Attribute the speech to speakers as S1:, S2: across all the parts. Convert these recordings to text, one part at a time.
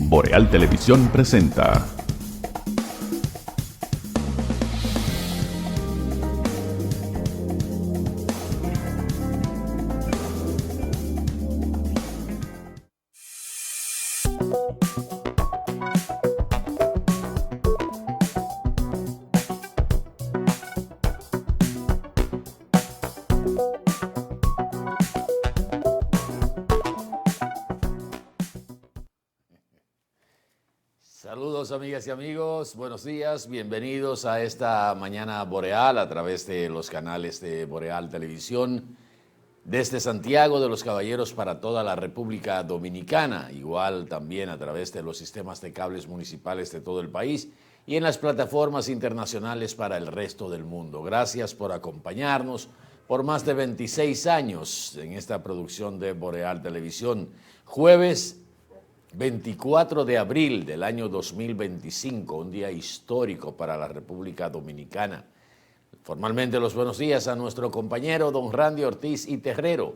S1: Boreal Televisión presenta
S2: Saludos amigas y amigos, buenos días, bienvenidos a esta mañana boreal a través de los canales de Boreal Televisión desde Santiago de los Caballeros para toda la República Dominicana, igual también a través de los sistemas de cables municipales de todo el país y en las plataformas internacionales para el resto del mundo. Gracias por acompañarnos por más de 26 años en esta producción de Boreal Televisión. Jueves 24 de abril del año 2025, un día histórico para la República Dominicana. Formalmente los buenos días a nuestro compañero don Randy Ortiz y Terrero.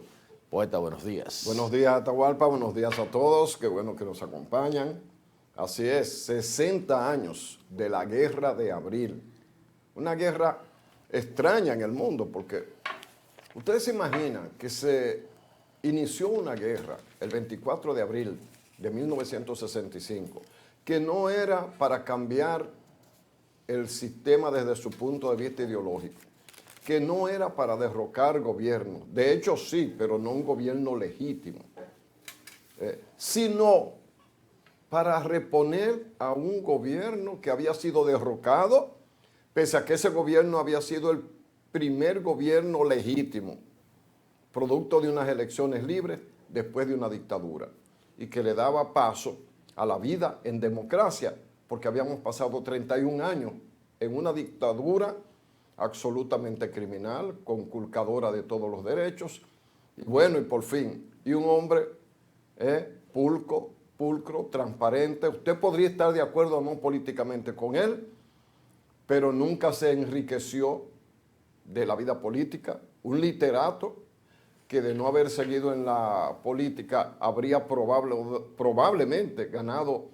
S2: Poeta, buenos días.
S3: Buenos días, Atahualpa, buenos días a todos, qué bueno que nos acompañan. Así es, 60 años de la Guerra de Abril. Una guerra extraña en el mundo porque ustedes se imaginan que se inició una guerra el 24 de abril de 1965, que no era para cambiar el sistema desde su punto de vista ideológico, que no era para derrocar gobierno, de hecho sí, pero no un gobierno legítimo, sino para reponer a un gobierno que había sido derrocado, pese a que ese gobierno había sido el primer gobierno legítimo, producto de unas elecciones libres después de una dictadura, y que le daba paso a la vida en democracia, porque habíamos pasado 31 años en una dictadura absolutamente criminal, conculcadora de todos los derechos, y bueno, y por fin, y un hombre pulcro, transparente. Usted podría estar de acuerdo o no políticamente con él, pero nunca se enriqueció de la vida política, un literato que de no haber seguido en la política habría probablemente ganado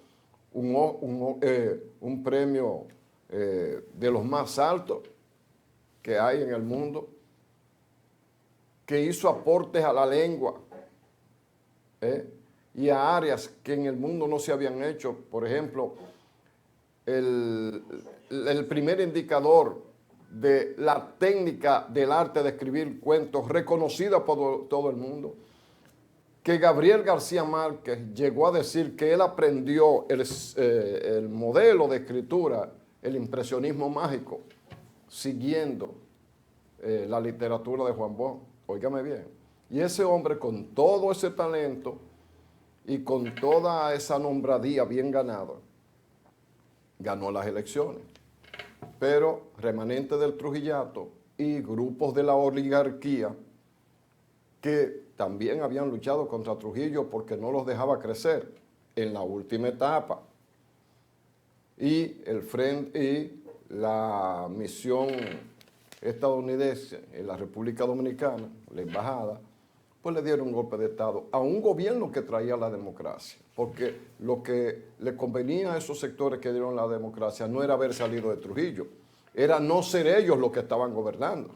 S3: un premio de los más altos que hay en el mundo, que hizo aportes a la lengua y a áreas que en el mundo no se habían hecho. Por ejemplo, el primer indicador de la técnica del arte de escribir cuentos, reconocida por todo el mundo, que Gabriel García Márquez llegó a decir que él aprendió el modelo de escritura, el impresionismo mágico, siguiendo la literatura de Juan Bosch. Óigame bien. Y ese hombre, con todo ese talento y con toda esa nombradía bien ganada, ganó las elecciones. Pero remanentes del Trujillato y grupos de la oligarquía que también habían luchado contra Trujillo porque no los dejaba crecer en la última etapa. Y el frente y la misión estadounidense en la República Dominicana, la embajada, pues le dieron un golpe de Estado a un gobierno que traía la democracia, porque lo que le convenía a esos sectores que dieron la democracia no era haber salido de Trujillo, era no ser ellos los que estaban gobernando,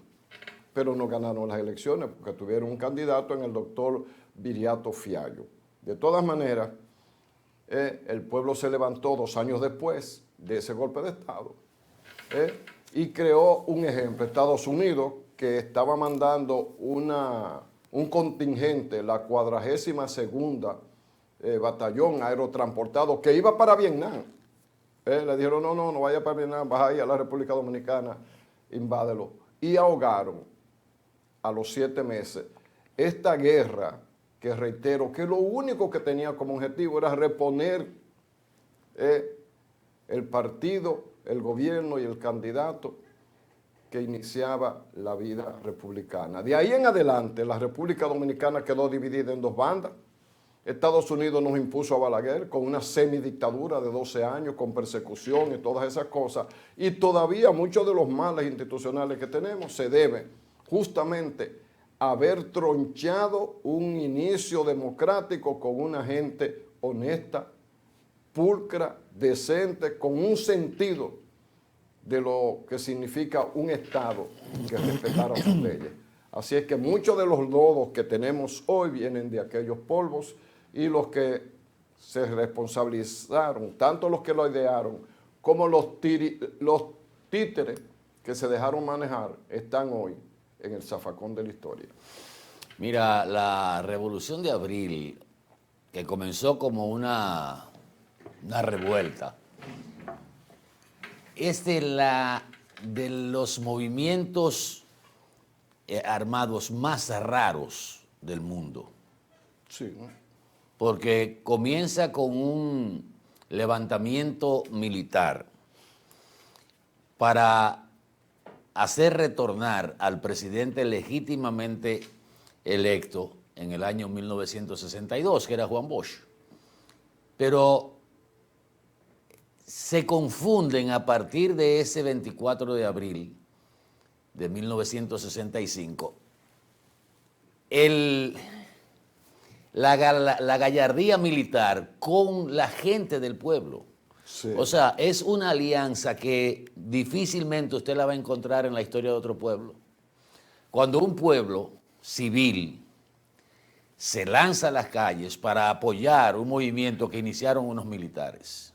S3: pero no ganaron las elecciones porque tuvieron un candidato en el doctor Viriato Fiallo. De todas maneras, el pueblo se levantó 2 años después de ese golpe de Estado y creó un ejemplo. Estados Unidos, que estaba mandando un contingente, la 42ª Batallón Aerotransportado, que iba para Vietnam. Le dijeron, no vaya para Vietnam, vas ahí a la República Dominicana, invádelo. Y ahogaron a los 7 meses esta guerra, que reitero, que lo único que tenía como objetivo era reponer el partido, el gobierno y el candidato que iniciaba la vida republicana. De ahí en adelante, la República Dominicana quedó dividida en 2 bandas. Estados Unidos nos impuso a Balaguer con una semidictadura de 12 años, con persecución y todas esas cosas. Y todavía muchos de los males institucionales que tenemos se deben justamente a haber tronchado un inicio democrático con una gente honesta pulcra, decente, con un sentido de lo que significa un Estado que respetara sus leyes. Así es que muchos de los lodos que tenemos hoy vienen de aquellos polvos, y los que se responsabilizaron, tanto los que lo idearon como los títeres que se dejaron manejar, están hoy en el zafacón de la historia.
S2: Mira, la Revolución de Abril, que comenzó como una revuelta, es de los movimientos armados más raros del mundo.
S3: Sí, ¿no?
S2: Porque comienza con un levantamiento militar para hacer retornar al presidente legítimamente electo en el año 1962, que era Juan Bosch. Pero se confunden a partir de ese 24 de abril de 1965 la gallardía militar con la gente del pueblo.
S3: Sí.
S2: O sea, es una alianza que difícilmente usted la va a encontrar en la historia de otro pueblo. Cuando un pueblo civil se lanza a las calles para apoyar un movimiento que iniciaron unos militares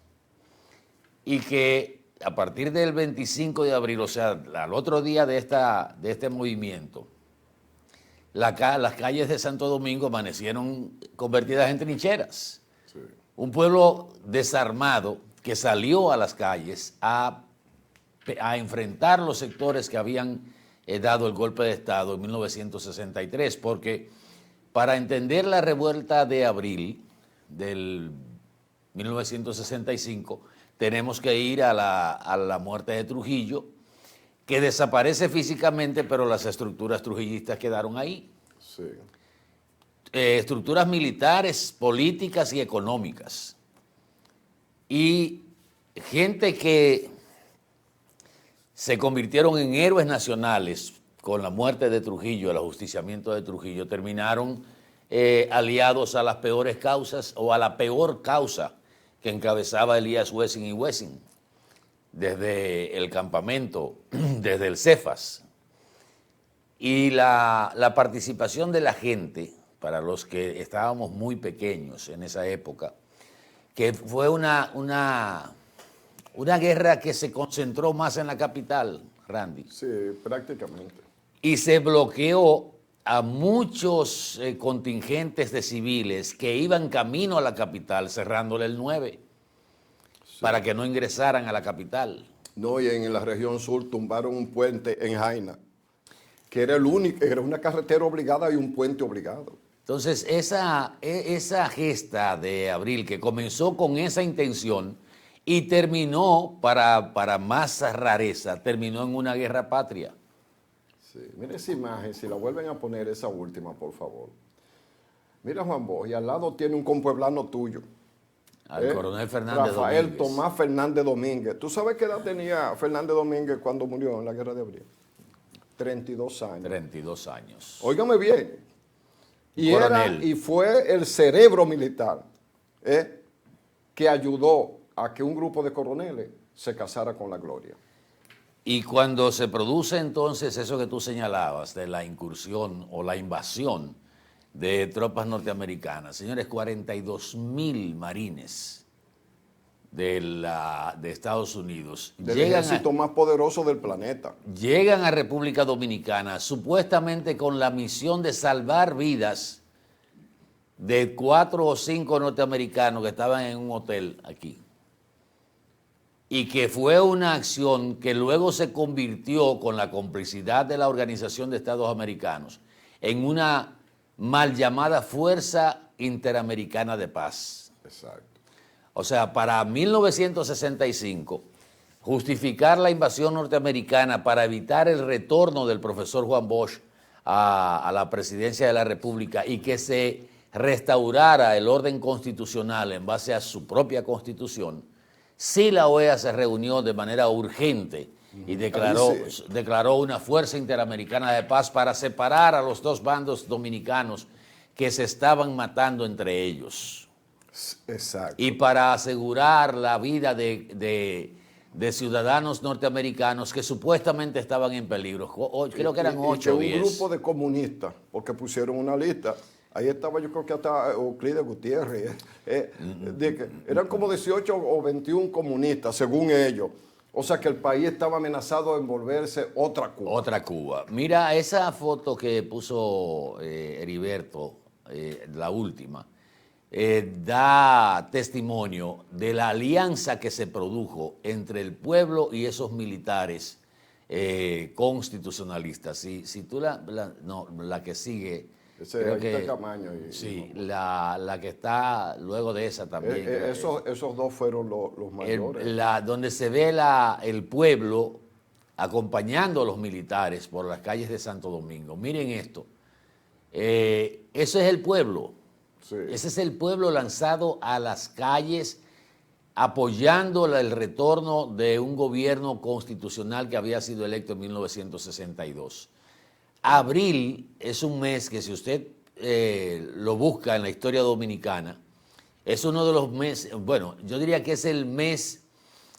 S2: y que a partir del 25 de abril, o sea, al otro día de este movimiento, las calles de Santo Domingo amanecieron convertidas en trincheras.
S3: Sí.
S2: Un pueblo desarmado que salió a las calles a enfrentar los sectores que habían dado el golpe de Estado en 1963, porque para entender la revuelta de abril del 1965, tenemos que ir a la muerte de Trujillo, que desaparece físicamente, pero las estructuras trujillistas quedaron ahí.
S3: Sí.
S2: Estructuras militares, políticas y económicas. Y gente que se convirtieron en héroes nacionales con la muerte de Trujillo, el ajusticiamiento de Trujillo, terminaron aliados a las peores causas o a la peor causa que encabezaba Elías Wessing y Wessing, desde el campamento, desde el Cefas. Y la participación de la gente, para los que estábamos muy pequeños en esa época, que fue una guerra que se concentró más en la capital, Randy.
S3: Sí, prácticamente.
S2: Y se bloqueó a muchos contingentes de civiles que iban camino a la capital, cerrándole el 9, sí, para que no ingresaran a la capital.
S3: No, y en la región sur tumbaron un puente en Jaina, que era el único, era una carretera obligada y un puente obligado.
S2: Entonces, esa gesta de abril que comenzó con esa intención y terminó, para más rareza, terminó en una guerra patria.
S3: Sí, mira esa imagen, si la vuelven a poner esa última, por favor. Mira, Juan Bosch, y al lado tiene un compueblano tuyo.
S2: Al coronel Fernández
S3: Rafael
S2: Domínguez.
S3: Tomás Fernández Domínguez. ¿Tú sabes qué edad tenía Fernández Domínguez cuando murió en la Guerra de Abril? 32 años.
S2: 32 años.
S3: Óigame bien.
S2: Coronel.
S3: Y fue el cerebro militar que ayudó a que un grupo de coroneles se casara con la gloria.
S2: Y cuando se produce entonces eso que tú señalabas de la incursión o la invasión de tropas norteamericanas, señores, 42,000 marines de Estados Unidos
S3: Del ejército más poderoso del planeta.
S2: Llegan a República Dominicana supuestamente con la misión de salvar vidas de 4 o 5 norteamericanos que estaban en un hotel aquí. Y que fue una acción que luego se convirtió, con la complicidad de la Organización de Estados Americanos, en una mal llamada Fuerza Interamericana de Paz.
S3: Exacto.
S2: O sea, para 1965, justificar la invasión norteamericana para evitar el retorno del profesor Juan Bosch a la presidencia de la República y que se restaurara el orden constitucional en base a su propia constitución, sí la OEA se reunió de manera urgente y declaró una Fuerza Interamericana de Paz para separar a los dos bandos dominicanos que se estaban matando entre ellos.
S3: Exacto.
S2: y para asegurar la vida de ciudadanos norteamericanos que supuestamente estaban en peligro. Creo que eran
S3: Y
S2: 8
S3: que
S2: o
S3: un
S2: 10.
S3: grupo de comunistas, porque pusieron una lista. Ahí estaba, yo creo que hasta Euclides Gutiérrez. Eran como 18 o 21 comunistas, según ellos. O sea que el país estaba amenazado de volverse otra Cuba.
S2: Otra Cuba. Mira esa foto que puso Heriberto, la última, da testimonio de la alianza que se produjo entre el pueblo y esos militares constitucionalistas. Si tú la que sigue, creo
S3: Ahí
S2: que
S3: está Camaño.
S2: sí, la que está luego de esa también.
S3: Esos dos fueron los mayores.
S2: Donde se ve el pueblo acompañando a los militares por las calles de Santo Domingo. Miren esto. Ese es el pueblo.
S3: Sí.
S2: Ese es el pueblo lanzado a las calles apoyando el retorno de un gobierno constitucional que había sido electo en 1962. Abril es un mes que si usted lo busca en la historia dominicana, es uno de los meses, bueno, yo diría que es el mes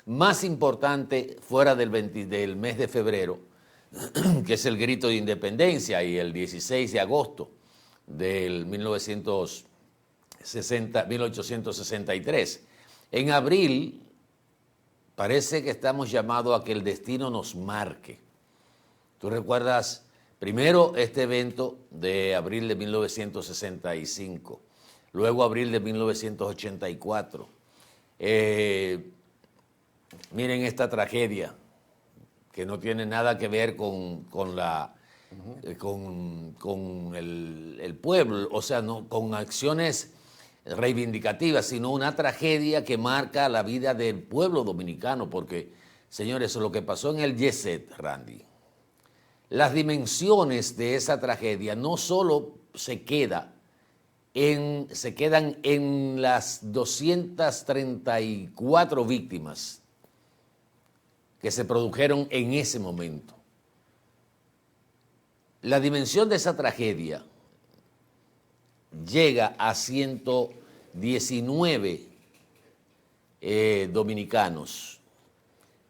S2: más importante fuera del mes de febrero, que es el grito de independencia, y el 16 de agosto del 1863. En abril parece que estamos llamados a que el destino nos marque. ¿Tú recuerdas primero este evento de abril de 1965? Luego abril de 1984. Miren esta tragedia, que no tiene nada que ver con el pueblo, o sea, no con acciones reivindicativas, sino una tragedia que marca la vida del pueblo dominicano, porque, señores, eso es lo que pasó en el Yeset, Randy. Las dimensiones de esa tragedia no solo se quedan en las 234 víctimas que se produjeron en ese momento. La dimensión de esa tragedia llega a 119 dominicanos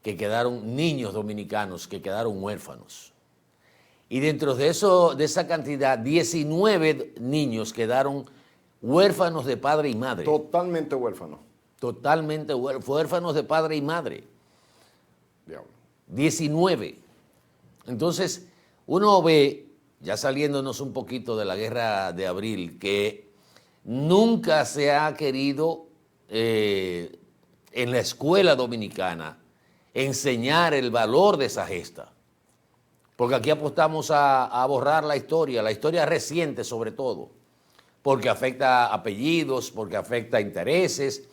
S2: que quedaron, niños dominicanos que quedaron huérfanos. Y dentro de esa cantidad, 19 niños quedaron huérfanos de padre y madre.
S3: Totalmente huérfanos.
S2: Totalmente huérfanos de padre y madre.
S3: Diablo.
S2: 19. Entonces, uno ve, ya saliéndonos un poquito de la guerra de abril, que nunca se ha querido en la escuela dominicana enseñar el valor de esa gesta. Porque aquí apostamos a borrar la historia reciente sobre todo, porque afecta apellidos, porque afecta intereses,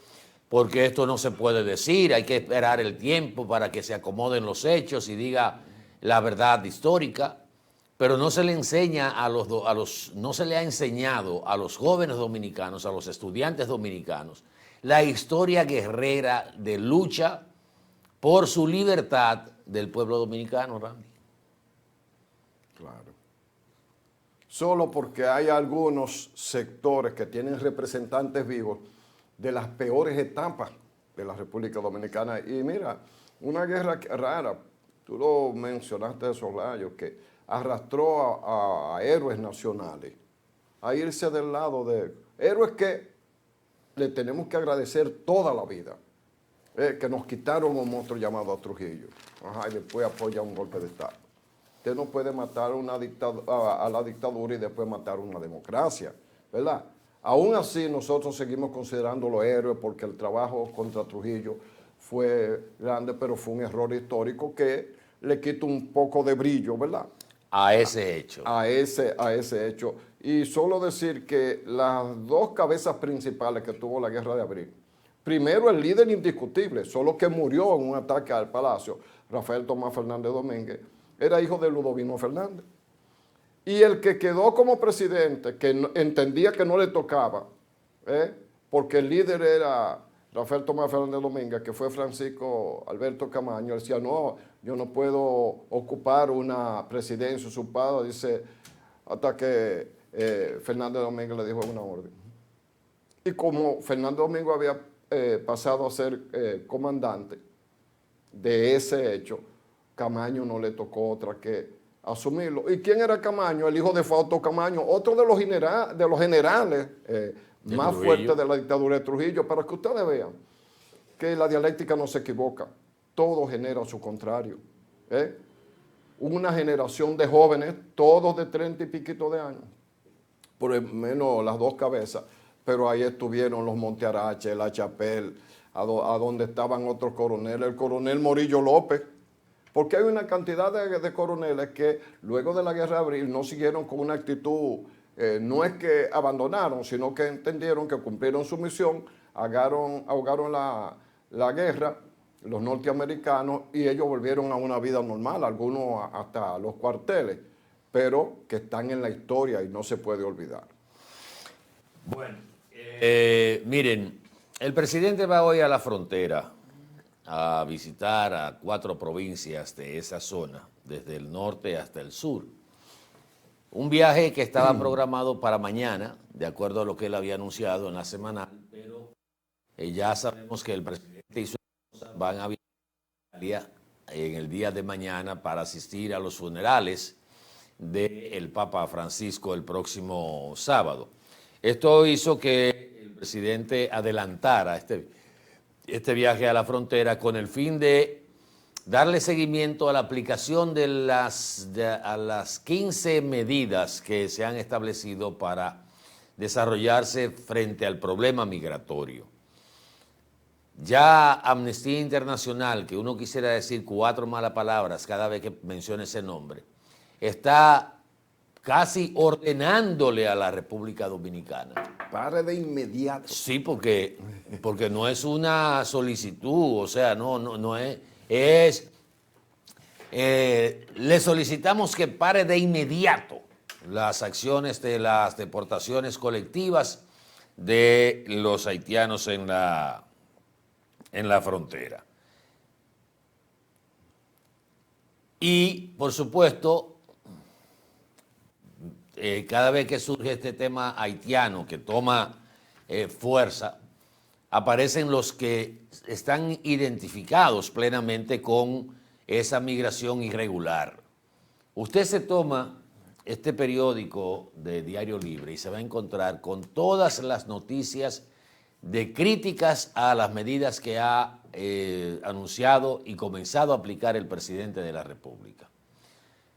S2: porque esto no se puede decir, hay que esperar el tiempo para que se acomoden los hechos y diga la verdad histórica, pero no se le enseña no se le ha enseñado a los jóvenes dominicanos, a los estudiantes dominicanos, la historia guerrera de lucha por su libertad del pueblo dominicano, Randy.
S3: Claro. Solo porque hay algunos sectores que tienen representantes vivos de las peores etapas de la República Dominicana. Y mira, una guerra rara, tú lo mencionaste, Solayo, que arrastró a héroes nacionales a irse del lado de héroes que le tenemos que agradecer toda la vida, que nos quitaron un monstruo llamado Trujillo. Ajá, y después apoya un golpe de Estado. Usted no puede matar a la dictadura y después matar una democracia, ¿verdad? Aún así, nosotros seguimos considerándolo héroes porque el trabajo contra Trujillo fue grande, pero fue un error histórico que le quita un poco de brillo, ¿verdad?
S2: A ese hecho.
S3: A ese hecho. Y solo decir que las dos cabezas principales que tuvo la Guerra de Abril, primero el líder indiscutible, solo que murió en un ataque al Palacio, Rafael Tomás Fernández Domínguez, era hijo de Ludovino Fernández. Y el que quedó como presidente, que entendía que no le tocaba, porque el líder era Rafael Tomás Fernández Domínguez, que fue Francisco Alberto Camaño, él decía, no, yo no puedo ocupar una presidencia usurpada, dice, hasta que Fernández Domínguez le dijo una orden. Y como Fernando Domingo había pasado a ser comandante de ese hecho, Camaño no le tocó otra que asumirlo. ¿Y quién era Camaño? El hijo de Fausto Camaño, otro de los generales más fuertes de la dictadura de Trujillo, para que ustedes vean que la dialéctica no se equivoca, todo genera su contrario. Una generación de jóvenes, todos de 30 y piquito de años, por lo menos las dos cabezas, pero ahí estuvieron los Montearache, la Chapelle, a donde estaban otros coroneles, el coronel Morillo López, porque hay una cantidad de coroneles que luego de la Guerra Abril no siguieron con una actitud, no es que abandonaron, sino que entendieron que cumplieron su misión, ahogaron la guerra, los norteamericanos, y ellos volvieron a una vida normal, algunos hasta los cuarteles, pero que están en la historia y no se puede olvidar.
S2: Bueno, miren, el presidente va hoy a la frontera a visitar a 4 provincias de esa zona, desde el norte hasta el sur. Un viaje que estaba programado para mañana, de acuerdo a lo que él había anunciado en la semanal, pero ya sabemos que el presidente y su esposa van a viajar en el día de mañana para asistir a los funerales del Papa Francisco el próximo sábado. Esto hizo que el presidente adelantara este viaje a la frontera con el fin de darle seguimiento a la aplicación de a las 15 medidas que se han establecido para desarrollarse frente al problema migratorio. Ya Amnistía Internacional, que uno quisiera decir 4 malas palabras cada vez que menciona ese nombre, está casi ordenándole a la República Dominicana.
S3: Pare de inmediato.
S2: Sí, porque no es una solicitud, o sea, no es, le solicitamos que pare de inmediato las acciones de las deportaciones colectivas de los haitianos en la frontera. Y, por supuesto, cada vez que surge este tema haitiano que toma fuerza, aparecen los que están identificados plenamente con esa migración irregular. Usted se toma este periódico de Diario Libre y se va a encontrar con todas las noticias de críticas a las medidas que ha anunciado y comenzado a aplicar el presidente de la República.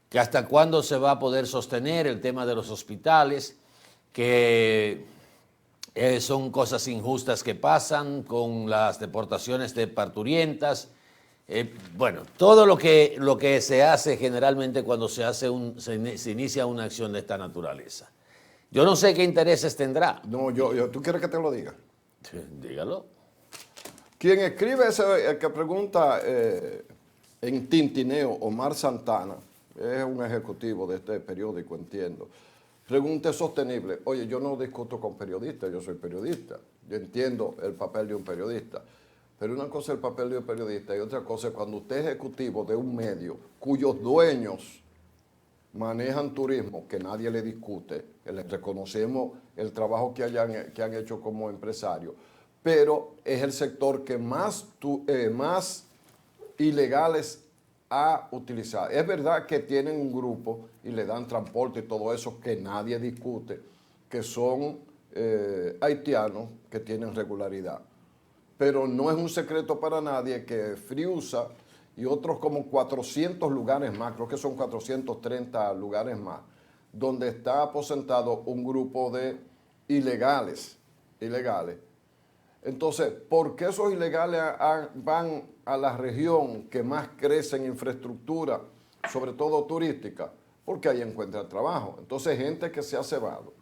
S2: Que hasta cuándo se va a poder sostener el tema de los hospitales, que son cosas injustas que pasan con las deportaciones de parturientas. Bueno, todo lo que se hace generalmente cuando se inicia una acción de esta naturaleza. Yo no sé qué intereses tendrá.
S3: No, ¿tú quieres que te lo diga?
S2: Sí, dígalo.
S3: Quien escribe el que pregunta en tintineo, Omar Santana, es un ejecutivo de este periódico, entiendo. Pregunta sostenible. Oye, yo no discuto con periodistas, yo soy periodista. Yo entiendo el papel de un periodista. Pero una cosa es el papel de un periodista y otra cosa es cuando usted es ejecutivo de un medio cuyos dueños manejan turismo, que nadie le discute, que les reconocemos el trabajo que han hecho como empresarios, pero es el sector que más ilegales ha utilizado. Es verdad que tienen un grupo y le dan transporte y todo eso que nadie discute, que son haitianos que tienen regularidad. Pero no es un secreto para nadie que Friusa y otros como 400 lugares más, creo que son 430 lugares más, donde está aposentado un grupo de ilegales. Entonces, ¿por qué esos ilegales van a la región que más crece en infraestructura, sobre todo turística? Porque ahí encuentran trabajo. Entonces, gente que se ha cebado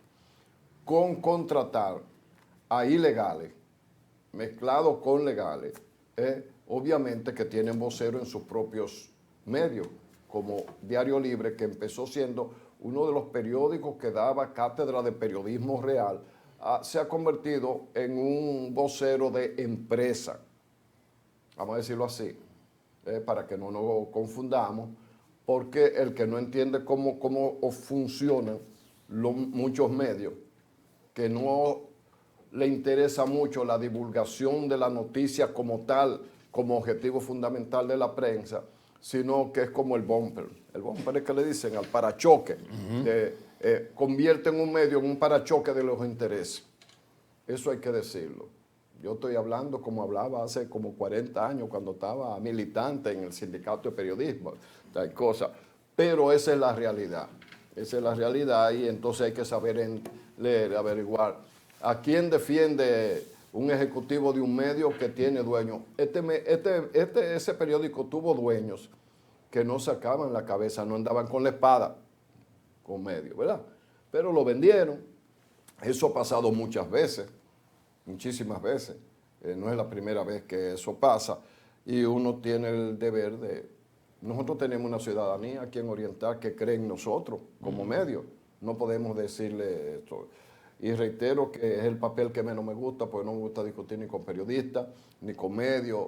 S3: con contratar a ilegales, mezclados con legales, obviamente que tienen vocero en sus propios medios, como Diario Libre, que empezó siendo uno de los periódicos que daba cátedra de periodismo real, se ha convertido en un vocero de empresa, vamos a decirlo así, para que no nos confundamos, porque el que no entiende cómo funcionan muchos medios, que no le interesa mucho la divulgación de la noticia como tal, como objetivo fundamental de la prensa, sino que es como el bumper. El bumper es que le dicen al parachoque, convierte en un medio en un parachoque de los intereses. Eso hay que decirlo. Yo estoy hablando como hablaba hace como 40 años cuando estaba militante en el sindicato de periodismo, tal cosa. Pero esa es la realidad. Esa es la realidad y entonces hay que saber leer, averiguar. ¿A quién defiende un ejecutivo de un medio que tiene dueños? Ese periódico tuvo dueños que no sacaban la cabeza, no andaban con la espada, con medio, ¿verdad? Pero lo vendieron. Eso ha pasado muchas veces, muchísimas veces. No es la primera vez que eso pasa y uno tiene el deber de... Nosotros tenemos una ciudadanía aquí en Oriental que cree en nosotros como medio. No podemos decirle esto. Y reitero que es el papel que menos me gusta, porque no me gusta discutir ni con periodistas, ni con medios,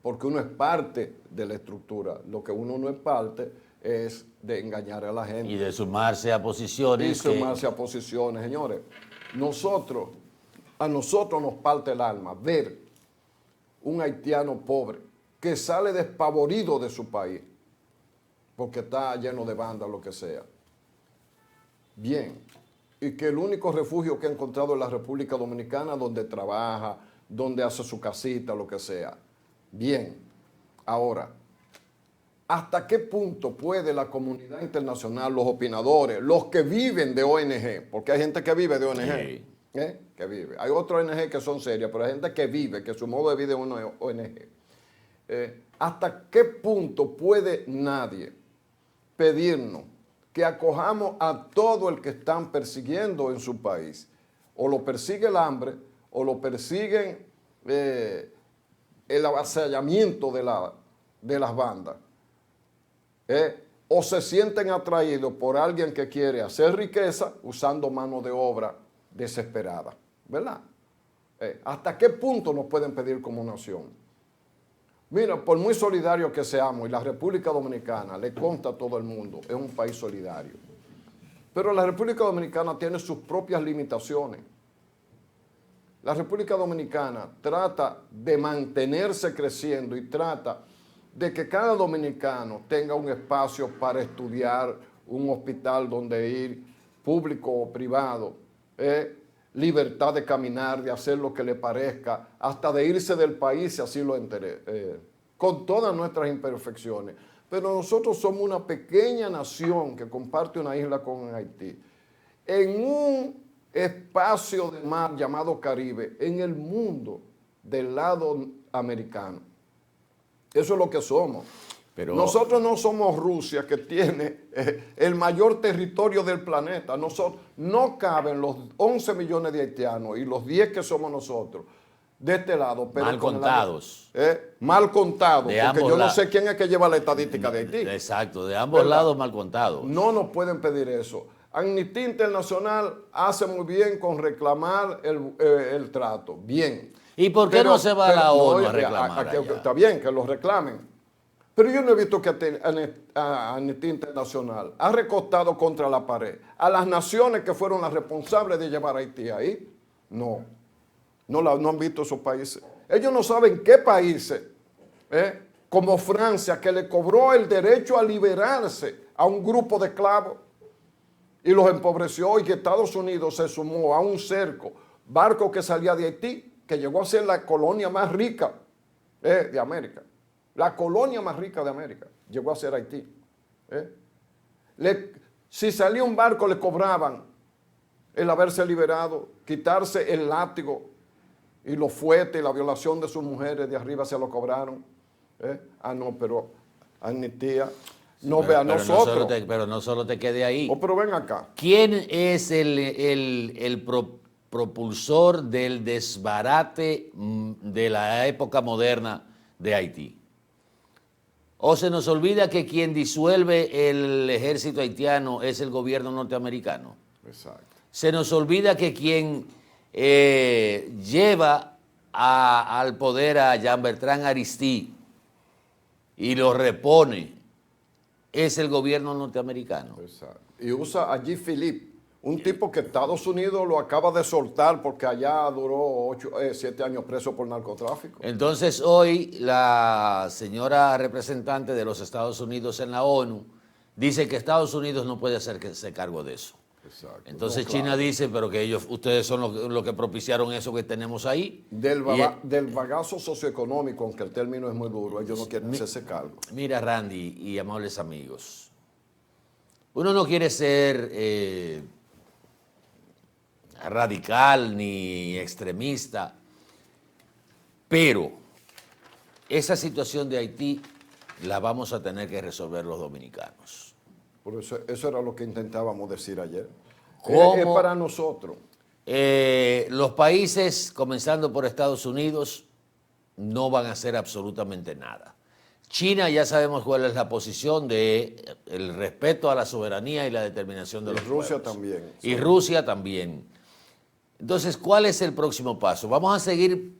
S3: porque uno es parte de la estructura. Lo que uno no es parte es de engañar a la gente.
S2: Y de sumarse a posiciones.
S3: Y sumarse a posiciones, señores. A nosotros nos parte el alma ver un haitiano pobre que sale despavorido de su país porque está lleno de bandas, lo que sea. Bien. Y que el único refugio que ha encontrado en la República Dominicana, donde trabaja, donde hace su casita, lo que sea. Bien. Ahora, ¿hasta qué punto puede la comunidad internacional, los opinadores, los que viven de ONG, porque hay gente que vive de ONG,
S2: sí.
S3: Que vive. Hay otras ONG que son serias, pero hay gente que vive, que su modo de vida es una ONG. ¿Hasta qué punto puede nadie pedirnos que acojamos a todo el que están persiguiendo en su país? O lo persigue el hambre, o lo persiguen el avasallamiento de las bandas. O se sienten atraídos por alguien que quiere hacer riqueza usando mano de obra desesperada, ¿verdad? ¿Hasta qué punto nos pueden pedir como nación? Mira, por muy solidario que seamos, y la República Dominicana, le consta a todo el mundo, es un país solidario. Pero la República Dominicana tiene sus propias limitaciones. La República Dominicana trata de mantenerse creciendo y trata de que cada dominicano tenga un espacio para estudiar, un hospital donde ir, público o privado, libertad de caminar, de hacer lo que le parezca, hasta de irse del país si así lo interese, con todas nuestras imperfecciones. Pero nosotros somos una pequeña nación que comparte una isla con Haití, en un espacio de mar llamado Caribe, en el mundo del lado americano. Eso es lo que somos. Pero nosotros no somos Rusia, que tiene el mayor territorio del planeta. Nosotros no caben los 11 millones de haitianos y los 10 que somos nosotros de este lado. Pero
S2: mal contados.
S3: Mal contados, porque yo no sé quién es que lleva la estadística de Haití.
S2: Exacto, de ambos lados mal contados.
S3: No nos pueden pedir eso. Amnistía Internacional hace muy bien con reclamar el trato. Bien.
S2: ¿Y por qué no se va a la ONU a reclamar?
S3: Está bien que lo reclamen. Pero yo no he visto que Amnistía Internacional ha recostado contra la pared a las naciones que fueron las responsables de llevar a Haití ahí. No han visto esos países. Ellos no saben qué países, como Francia, que le cobró el derecho a liberarse a un grupo de esclavos y los empobreció, y que Estados Unidos se sumó a un cerco, barco que salía de Haití, que llegó a ser la colonia más rica de América. La colonia más rica de América llegó a ser Haití. Si salía un barco le cobraban el haberse liberado, quitarse el látigo y los fuetes y la violación de sus mujeres de arriba se lo cobraron. No, pero amnistía no ve a nosotros.
S2: Pero no solo te quede ahí.
S3: Pero ven acá.
S2: ¿Quién es el propulsor del desbarate de la época moderna de Haití? ¿O se nos olvida que quien disuelve el ejército haitiano es el gobierno norteamericano?
S3: Exacto.
S2: Se nos olvida que quien lleva al poder a Jean-Bertrand Aristide y lo repone es el gobierno norteamericano.
S3: Exacto. Y usa a G. Philippe Un tipo que Estados Unidos lo acaba de soltar porque allá duró 7 años preso por narcotráfico.
S2: Entonces hoy la señora representante de los Estados Unidos en la ONU dice que Estados Unidos no puede hacerse cargo de eso.
S3: Exacto.
S2: Entonces
S3: No,
S2: China
S3: claro.
S2: dice, pero que ustedes son los que propiciaron eso que tenemos ahí.
S3: Del bagazo socioeconómico, aunque el término es muy duro, ellos no quieren hacerse cargo.
S2: Mira, Randy y amables amigos, uno no quiere ser radical ni extremista, pero esa situación de Haití la vamos a tener que resolver los dominicanos.
S3: Por eso era lo que intentábamos decir ayer.
S2: ¿Cómo?
S3: Es para nosotros.
S2: Los países, comenzando por Estados Unidos, no van a hacer absolutamente nada. China ya sabemos cuál es la posición de el respeto a la soberanía y la determinación de
S3: Y
S2: los
S3: Rusia
S2: pueblos.
S3: también.
S2: Y Rusia también. Entonces, ¿cuál es el próximo paso? Vamos a seguir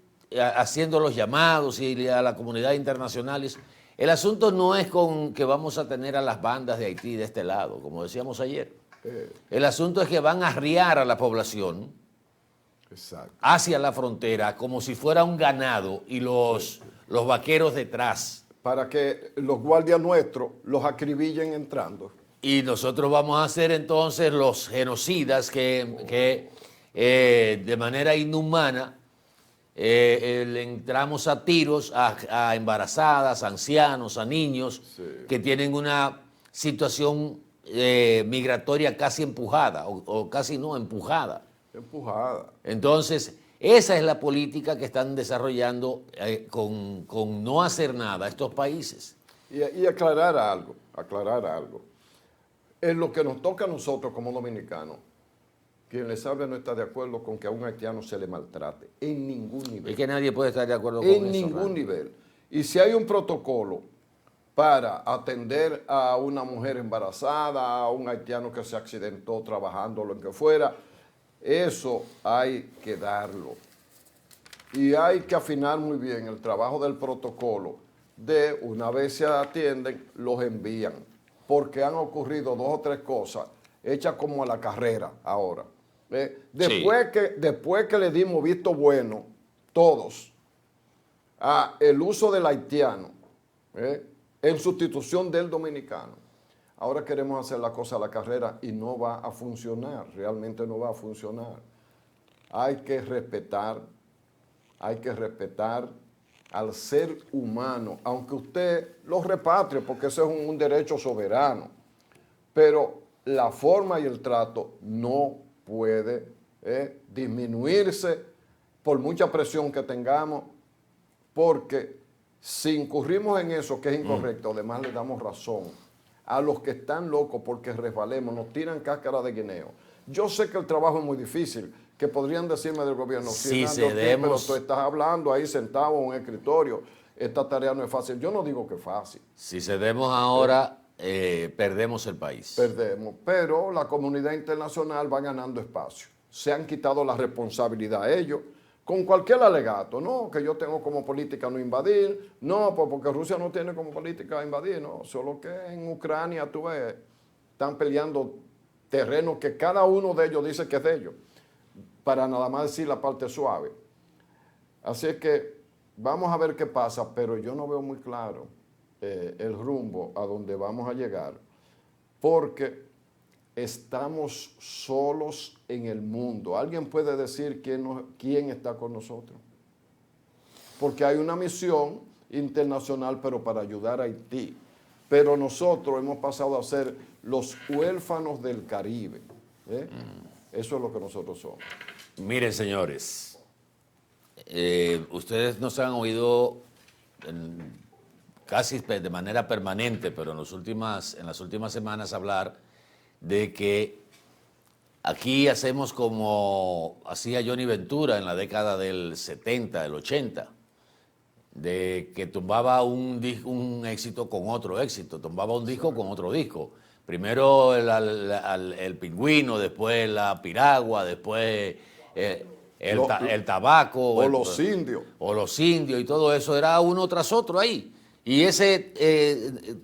S2: haciendo los llamados y a la comunidad internacional. El asunto no es con que vamos a tener a las bandas de Haití de este lado, como decíamos ayer. El asunto es que van a arriar a la población
S3: Exacto.
S2: hacia la frontera como si fuera un ganado y los vaqueros detrás.
S3: Para que los guardias nuestros los acribillen entrando.
S2: Y nosotros vamos a ser entonces los genocidas que de manera inhumana le entramos a tiros a embarazadas, a ancianos, a niños que tienen una situación migratoria casi empujada o casi no empujada.
S3: Empujada.
S2: Entonces, esa es la política que están desarrollando con no hacer nada estos países.
S3: Y aclarar algo. En lo que nos toca a nosotros como dominicanos, quien les habla no está de acuerdo con que a un haitiano se le maltrate, en ningún nivel.
S2: Es que nadie puede estar de acuerdo con eso.
S3: En ningún
S2: Randy.
S3: nivel. Y si hay un protocolo para atender a una mujer embarazada, a un haitiano que se accidentó trabajando, lo que fuera, eso hay que darlo. Y hay que afinar muy bien el trabajo del protocolo de una vez se atienden, los envían. Porque han ocurrido 2 o 3 cosas hechas como a la carrera ahora. Después que le dimos visto bueno, todos, a el uso del haitiano en sustitución del dominicano, ahora queremos hacer la cosa a la carrera y no va a funcionar, realmente no va a funcionar. Hay que respetar al ser humano, aunque usted lo repatrie, porque ese es un derecho soberano, pero la forma y el trato no puede disminuirse por mucha presión que tengamos, porque si incurrimos en eso que es incorrecto, además le damos razón a los que están locos porque resbalemos, nos tiran cáscara de guineo. Yo sé que el trabajo es muy difícil, que podrían decirme del gobierno,
S2: Si
S3: Fernando,
S2: cedemos-
S3: pero tú estás hablando ahí sentado en un escritorio, esta tarea no es fácil. Yo no digo que es fácil.
S2: Si cedemos ahora, perdemos el país.
S3: Perdemos, pero la comunidad internacional va ganando espacio. Se han quitado la responsabilidad a ellos con cualquier alegato, no, que yo tengo como política no invadir, no, pues porque Rusia no tiene como política invadir, no, solo que en Ucrania, tú ves, están peleando terrenos que cada uno de ellos dice que es de ellos, para nada más decir la parte suave. Así es que vamos a ver qué pasa, pero yo no veo muy claro el rumbo a donde vamos a llegar, porque estamos solos en el mundo. ¿Alguien puede decir quién está con nosotros? Porque hay una misión internacional, pero para ayudar a Haití. Pero nosotros hemos pasado a ser los huérfanos del Caribe. Eso es lo que nosotros somos.
S2: Miren, señores, ustedes nos han oído casi de manera permanente, pero en las últimas semanas hablar de que aquí hacemos como hacía Johnny Ventura en la década del 70, del 80, de que tumbaba un éxito con otro éxito, tumbaba un disco con otro disco. Primero el pingüino, después la piragua, después el tabaco.
S3: O los indios.
S2: O los indios y todo eso, era uno tras otro ahí. Y ese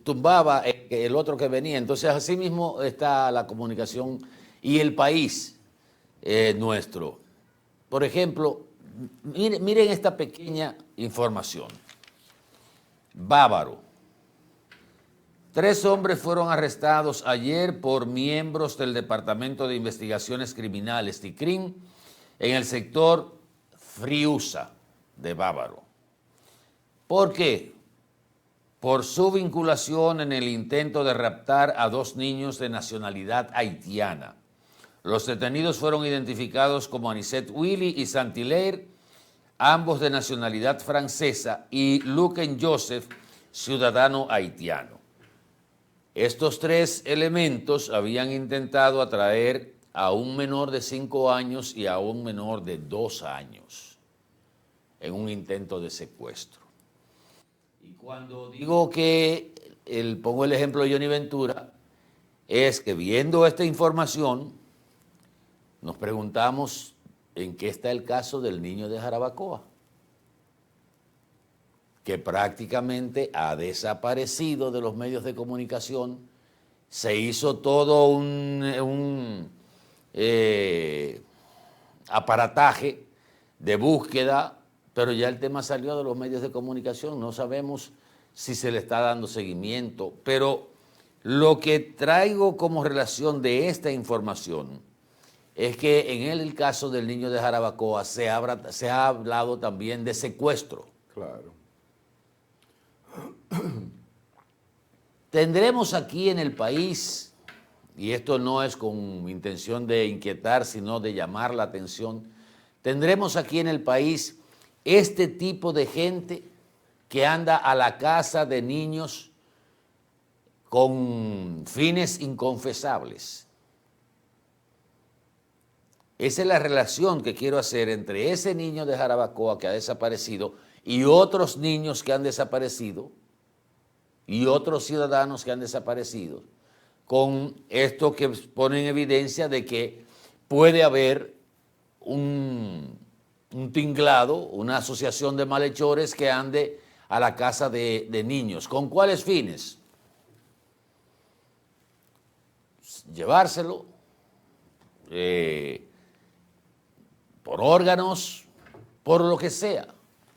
S2: tumbaba el otro que venía. Entonces, así mismo está la comunicación Y el país nuestro. Por ejemplo, miren esta pequeña información. Bávaro. 3 hombres fueron arrestados ayer por miembros del Departamento de Investigaciones Criminales, DICRIM, en el sector Friusa de Bávaro. ¿Por qué? Por su vinculación en el intento de raptar a 2 niños de nacionalidad haitiana. Los detenidos fueron identificados como Anicet Willy y Saint-Hilaire, ambos de nacionalidad francesa, y Luquen Joseph, ciudadano haitiano. Estos 3 elementos habían intentado atraer a un menor de 5 años y a un menor de 2 años en un intento de secuestro. Y cuando digo que pongo el ejemplo de Johnny Ventura, es que viendo esta información nos preguntamos en qué está el caso del niño de Jarabacoa, que prácticamente ha desaparecido de los medios de comunicación. Se hizo todo un aparataje de búsqueda, pero ya el tema salió de los medios de comunicación. No sabemos si se le está dando seguimiento, pero lo que traigo como relación de esta información es que en el caso del niño de Jarabacoa se ha hablado también de secuestro.
S3: Claro.
S2: Tendremos aquí en el país, y esto no es con intención de inquietar, sino de llamar la atención, tendremos aquí en el país este tipo de gente que anda a la casa de niños con fines inconfesables. Esa es la relación que quiero hacer entre ese niño de Jarabacoa que ha desaparecido y otros niños que han desaparecido y otros ciudadanos que han desaparecido, con esto que pone en evidencia de que puede haber un tinglado, una asociación de malhechores que ande a la casa de niños. ¿Con cuáles fines? Llevárselo por órganos, por lo que sea,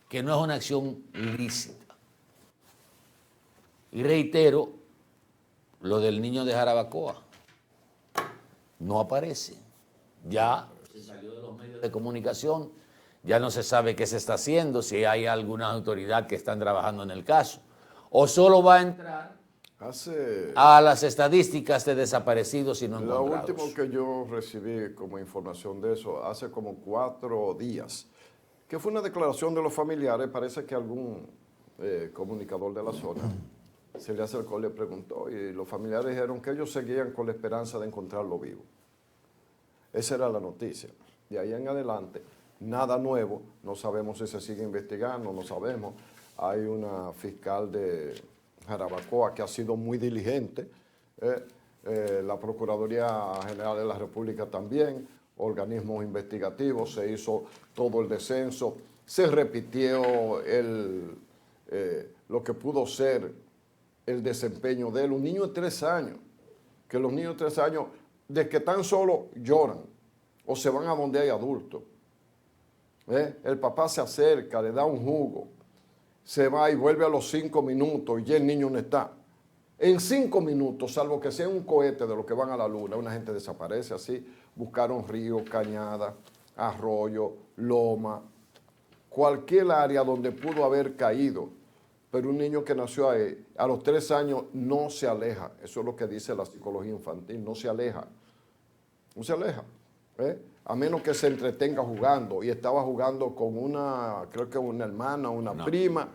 S2: que no es una acción ilícita. Y reitero, lo del niño de Jarabacoa no aparece. Ya se salió de los medios de comunicación, ya no se sabe qué se está haciendo, si hay alguna autoridad que están trabajando en el caso, o solo va a entrar a las estadísticas de desaparecidos y no encontrados.
S3: Lo último que yo recibí como información de eso, hace como 4 días, que fue una declaración de los familiares. Parece que algún comunicador de la zona se le acercó y le preguntó, y los familiares dijeron que ellos seguían con la esperanza de encontrarlo vivo. Esa era la noticia. De ahí en adelante, nada nuevo, no sabemos si se sigue investigando, no sabemos. Hay una fiscal de Jarabacoa que ha sido muy diligente, la Procuraduría General de la República también, organismos investigativos, se hizo todo el descenso, se repitió lo que pudo ser el desempeño de él. Un niño de 3 años, que los niños de 3 años, de que tan solo lloran o se van a donde hay adultos. El papá se acerca, le da un jugo, se va y vuelve a los 5 minutos y ya el niño no está. En 5 minutos, salvo que sea un cohete de los que van a la luna, una gente desaparece así. Buscaron río, cañada, arroyo, loma, cualquier área donde pudo haber caído. Pero un niño que nació ahí, a los 3 años no se aleja. Eso es lo que dice la psicología infantil, no se aleja. No se aleja. A menos que se entretenga jugando. Y estaba jugando con creo que una hermana, una prima,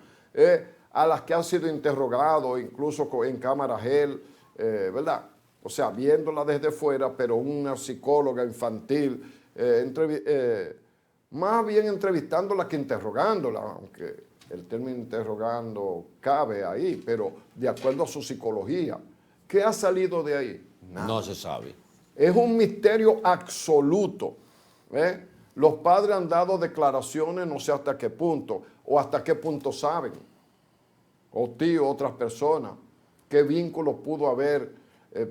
S3: a las que han sido interrogados, incluso en cámara gel, ¿verdad? O sea, viéndola desde fuera, pero una psicóloga infantil, más bien entrevistándola que interrogándola, aunque el término interrogando cabe ahí, pero de acuerdo a su psicología. ¿Qué ha salido de ahí? Nada.
S2: No se sabe.
S3: Es un misterio absoluto. Los padres han dado declaraciones, no sé hasta qué punto, o hasta qué punto saben, o tío, otras personas, qué vínculos pudo haber,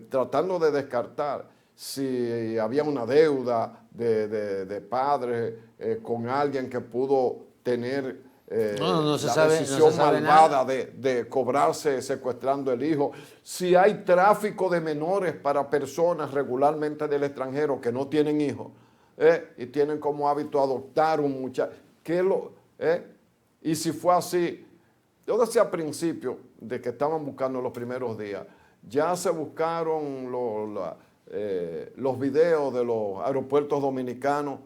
S3: tratando de descartar si había una deuda de padre con alguien que pudo tener decisión malvada de cobrarse secuestrando el hijo. Si hay tráfico de menores para personas regularmente del extranjero que no tienen hijos y tienen como hábito adoptar un muchacho. Y si fue así, yo decía al principio de que estaban buscando los primeros días, ya se buscaron los videos de los aeropuertos dominicanos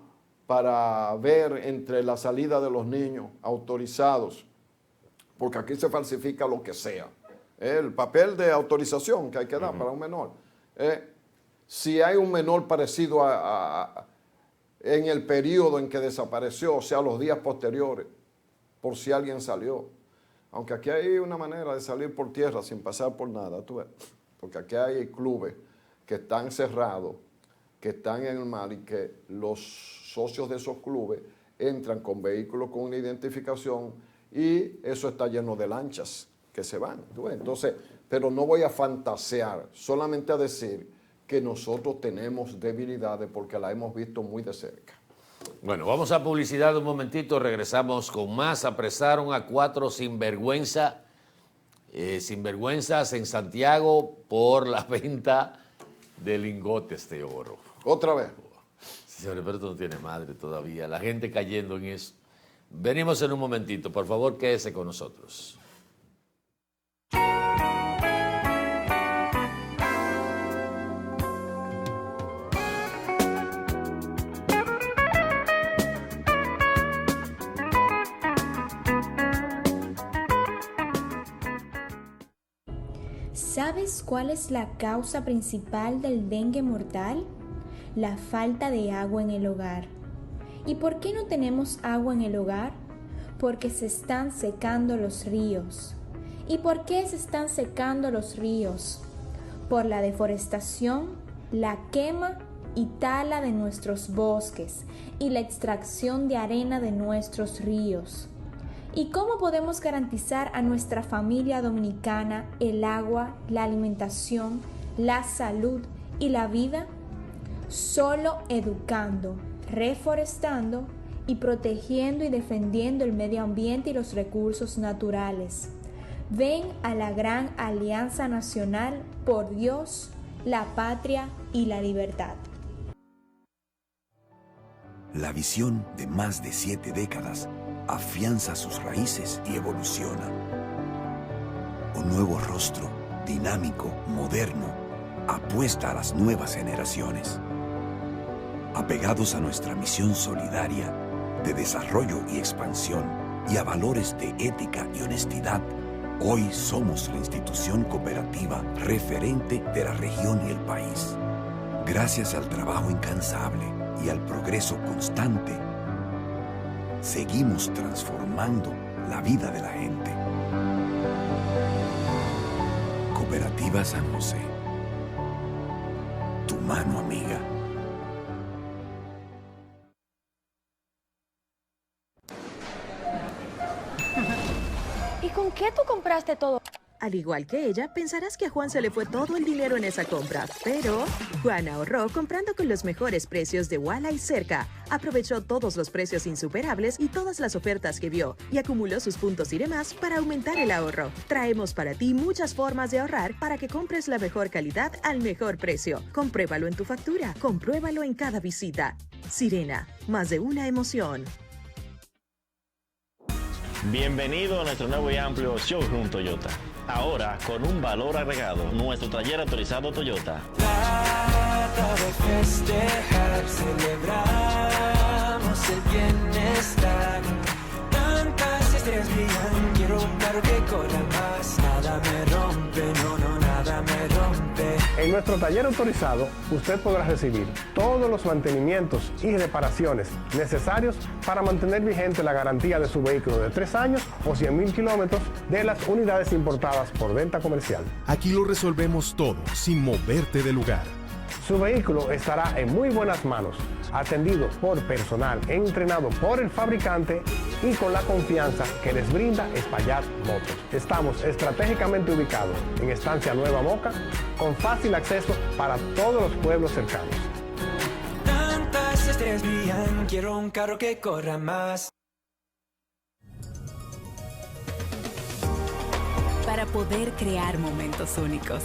S3: para ver entre la salida de los niños autorizados, porque aquí se falsifica lo que sea. El papel de autorización que hay que dar para un menor. Si hay un menor parecido en el periodo en que desapareció, o sea, los días posteriores, por si alguien salió. Aunque aquí hay una manera de salir por tierra sin pasar por nada, tú ves, porque aquí hay clubes que están cerrados, que están en el mar y que los socios de esos clubes entran con vehículos con una identificación y eso está lleno de lanchas que se van. ¿Tú ves? Entonces, pero no voy a fantasear, solamente a decir que nosotros tenemos debilidades porque la hemos visto muy de cerca.
S2: Bueno, vamos a publicidad un momentito, regresamos con más. Apresaron a 4 sinvergüenzas en Santiago por la venta de lingotes de oro.
S3: Otra vez.
S2: Señor, pero esto no tiene madre todavía. La gente cayendo en eso. Venimos en un momentito. Por favor, quédese con nosotros.
S4: ¿Sabes cuál es la causa principal del dengue mortal? La falta de agua en el hogar. ¿Y por qué no tenemos agua en el hogar? Porque se están secando los ríos. ¿Y por qué se están secando los ríos? Por la deforestación, la quema y tala de nuestros bosques y la extracción de arena de nuestros ríos. ¿Y cómo podemos garantizar a nuestra familia dominicana el agua, la alimentación, la salud y la vida? Solo educando, reforestando y protegiendo y defendiendo el medio ambiente y los recursos naturales. Ven a la gran Alianza Nacional por Dios, la Patria y la Libertad.
S5: La visión de más de 7 décadas afianza sus raíces y evoluciona. Un nuevo rostro, dinámico, moderno, apuesta a las nuevas generaciones. Apegados a nuestra misión solidaria de desarrollo y expansión y a valores de ética y honestidad, hoy somos la institución cooperativa referente de la región y el país. Gracias al trabajo incansable y al progreso constante, seguimos transformando la vida de la gente. Cooperativa San José. Tu mano amiga.
S6: ¿Y con qué tú compraste todo?
S7: Al igual que ella, pensarás que a Juan se le fue todo el dinero en esa compra, pero Juan ahorró comprando con los mejores precios de Walla y Cerca. Aprovechó todos los precios insuperables y todas las ofertas que vio y acumuló sus puntos y demás para aumentar el ahorro. Traemos para ti muchas formas de ahorrar para que compres la mejor calidad al mejor precio. Compruébalo en tu factura, compruébalo en cada visita. Sirena, más de una emoción.
S8: Bienvenido a nuestro nuevo y amplio showroom Toyota. Ahora, con un valor agregado, nuestro taller autorizado Toyota.
S9: Trata de festejar, celebramos el bienestar. Tantas estrellas brillan, quiero un carro que corra más. Nada me rompe, no, nada me rompe.
S10: En nuestro taller autorizado, usted podrá recibir todos los mantenimientos y reparaciones necesarios para mantener vigente la garantía de su vehículo de 3 años o 100,000 kilómetros de las unidades importadas por venta comercial.
S11: Aquí lo resolvemos todo, sin moverte del lugar.
S10: Su vehículo estará en muy buenas manos, atendido por personal entrenado por el fabricante y con la confianza que les brinda Espaillat Motors. Estamos estratégicamente ubicados en Estancia Nueva Moca, con fácil acceso para todos los pueblos cercanos.
S9: Tantas estrellas brillan, quiero un carro que corra más.
S12: Para poder crear momentos únicos.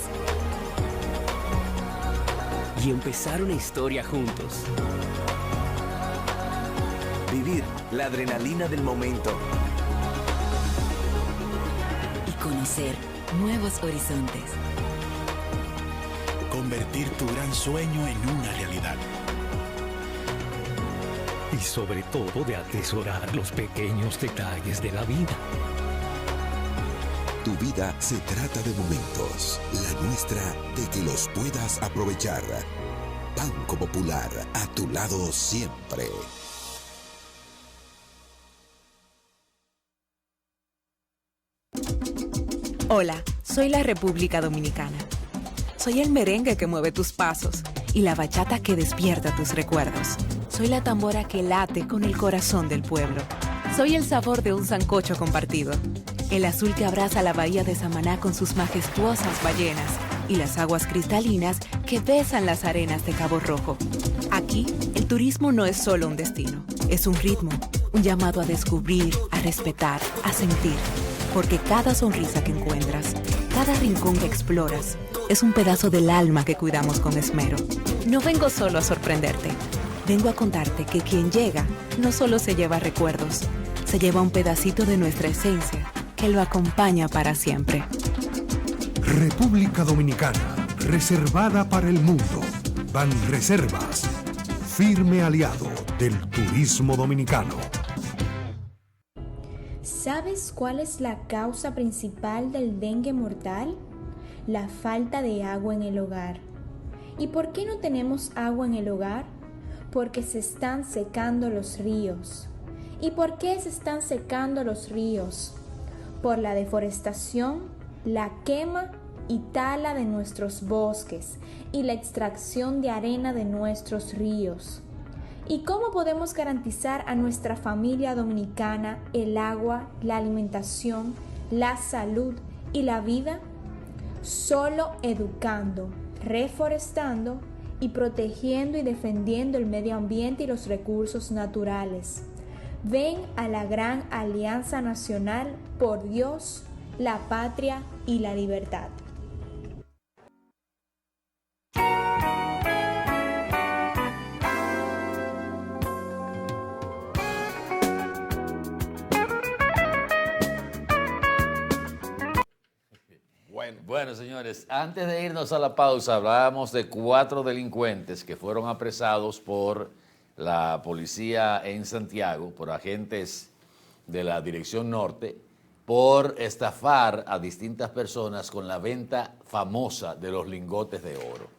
S12: Y empezar una historia juntos.
S5: Vivir la adrenalina del momento.
S12: Y conocer nuevos horizontes.
S11: Convertir tu gran sueño en una realidad.
S13: Y sobre todo de atesorar los pequeños detalles de la vida.
S5: Tu vida se trata de momentos, la nuestra de que los puedas aprovechar. Banco Popular, a tu lado siempre.
S14: Hola, soy la República Dominicana. Soy el merengue que mueve tus pasos y la bachata que despierta tus recuerdos. Soy la tambora que late con el corazón del pueblo. Soy el sabor de un sancocho compartido. El azul que abraza la bahía de Samaná con sus majestuosas ballenas y las aguas cristalinas que besan las arenas de Cabo Rojo. Aquí, el turismo no es solo un destino, es un ritmo, un llamado a descubrir, a respetar, a sentir. Porque cada sonrisa que encuentras, cada rincón que exploras, es un pedazo del alma que cuidamos con esmero. No vengo solo a sorprenderte, vengo a contarte que quien llega no solo se lleva recuerdos, se lleva un pedacito de nuestra esencia que lo acompaña para siempre.
S11: República Dominicana, reservada para el mundo. Banreservas, firme aliado del turismo dominicano.
S4: ¿Sabes cuál es la causa principal del dengue mortal? La falta de agua en el hogar. ¿Y por qué no tenemos agua en el hogar? Porque se están secando los ríos. ¿Y por qué se están secando los ríos? Por la deforestación, la quema y tala de nuestros bosques y la extracción de arena de nuestros ríos. ¿Y cómo podemos garantizar a nuestra familia dominicana el agua, la alimentación, la salud y la vida? Solo educando, reforestando y protegiendo y defendiendo el medio ambiente y los recursos naturales. Ven a la gran Alianza Nacional por Dios, la patria y la libertad.
S2: Bueno, señores, antes de irnos a la pausa, hablábamos de 4 delincuentes que fueron apresados por la policía en Santiago, por agentes de la Dirección Norte, por estafar a distintas personas con la venta famosa de los lingotes de oro.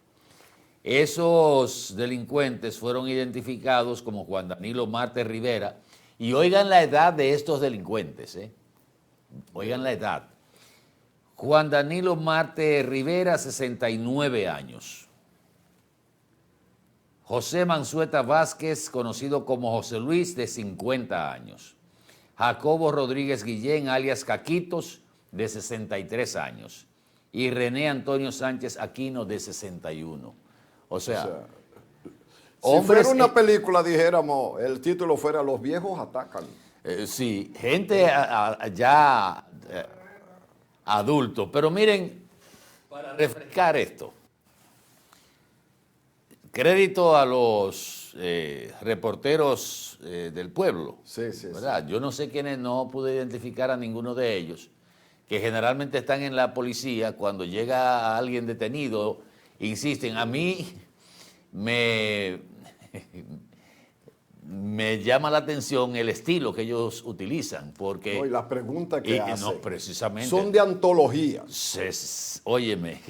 S2: Esos delincuentes fueron identificados como Juan Danilo Marte Rivera, y oigan la edad de estos delincuentes, oigan la edad. Juan Danilo Marte Rivera, 69 años. José Manzueta Vázquez, conocido como José Luis, de 50 años. Jacobo Rodríguez Guillén, alias Caquitos, de 63 años. Y René Antonio Sánchez Aquino, de 61. O sea
S3: si fuera una película, dijéramos, el título fuera Los viejos atacan.
S2: Sí, gente ya adultos. Pero miren, para refrescar esto, crédito a los reporteros del pueblo.
S3: Sí,
S2: ¿verdad?
S3: Sí.
S2: Yo no sé quiénes, no pude identificar a ninguno de ellos, que generalmente están en la policía. Cuando llega alguien detenido, insisten. A mí me llama la atención el estilo que ellos utilizan, porque...
S3: No, y las preguntas que hacen
S2: no, precisamente,
S3: son de antología.
S2: Óyeme,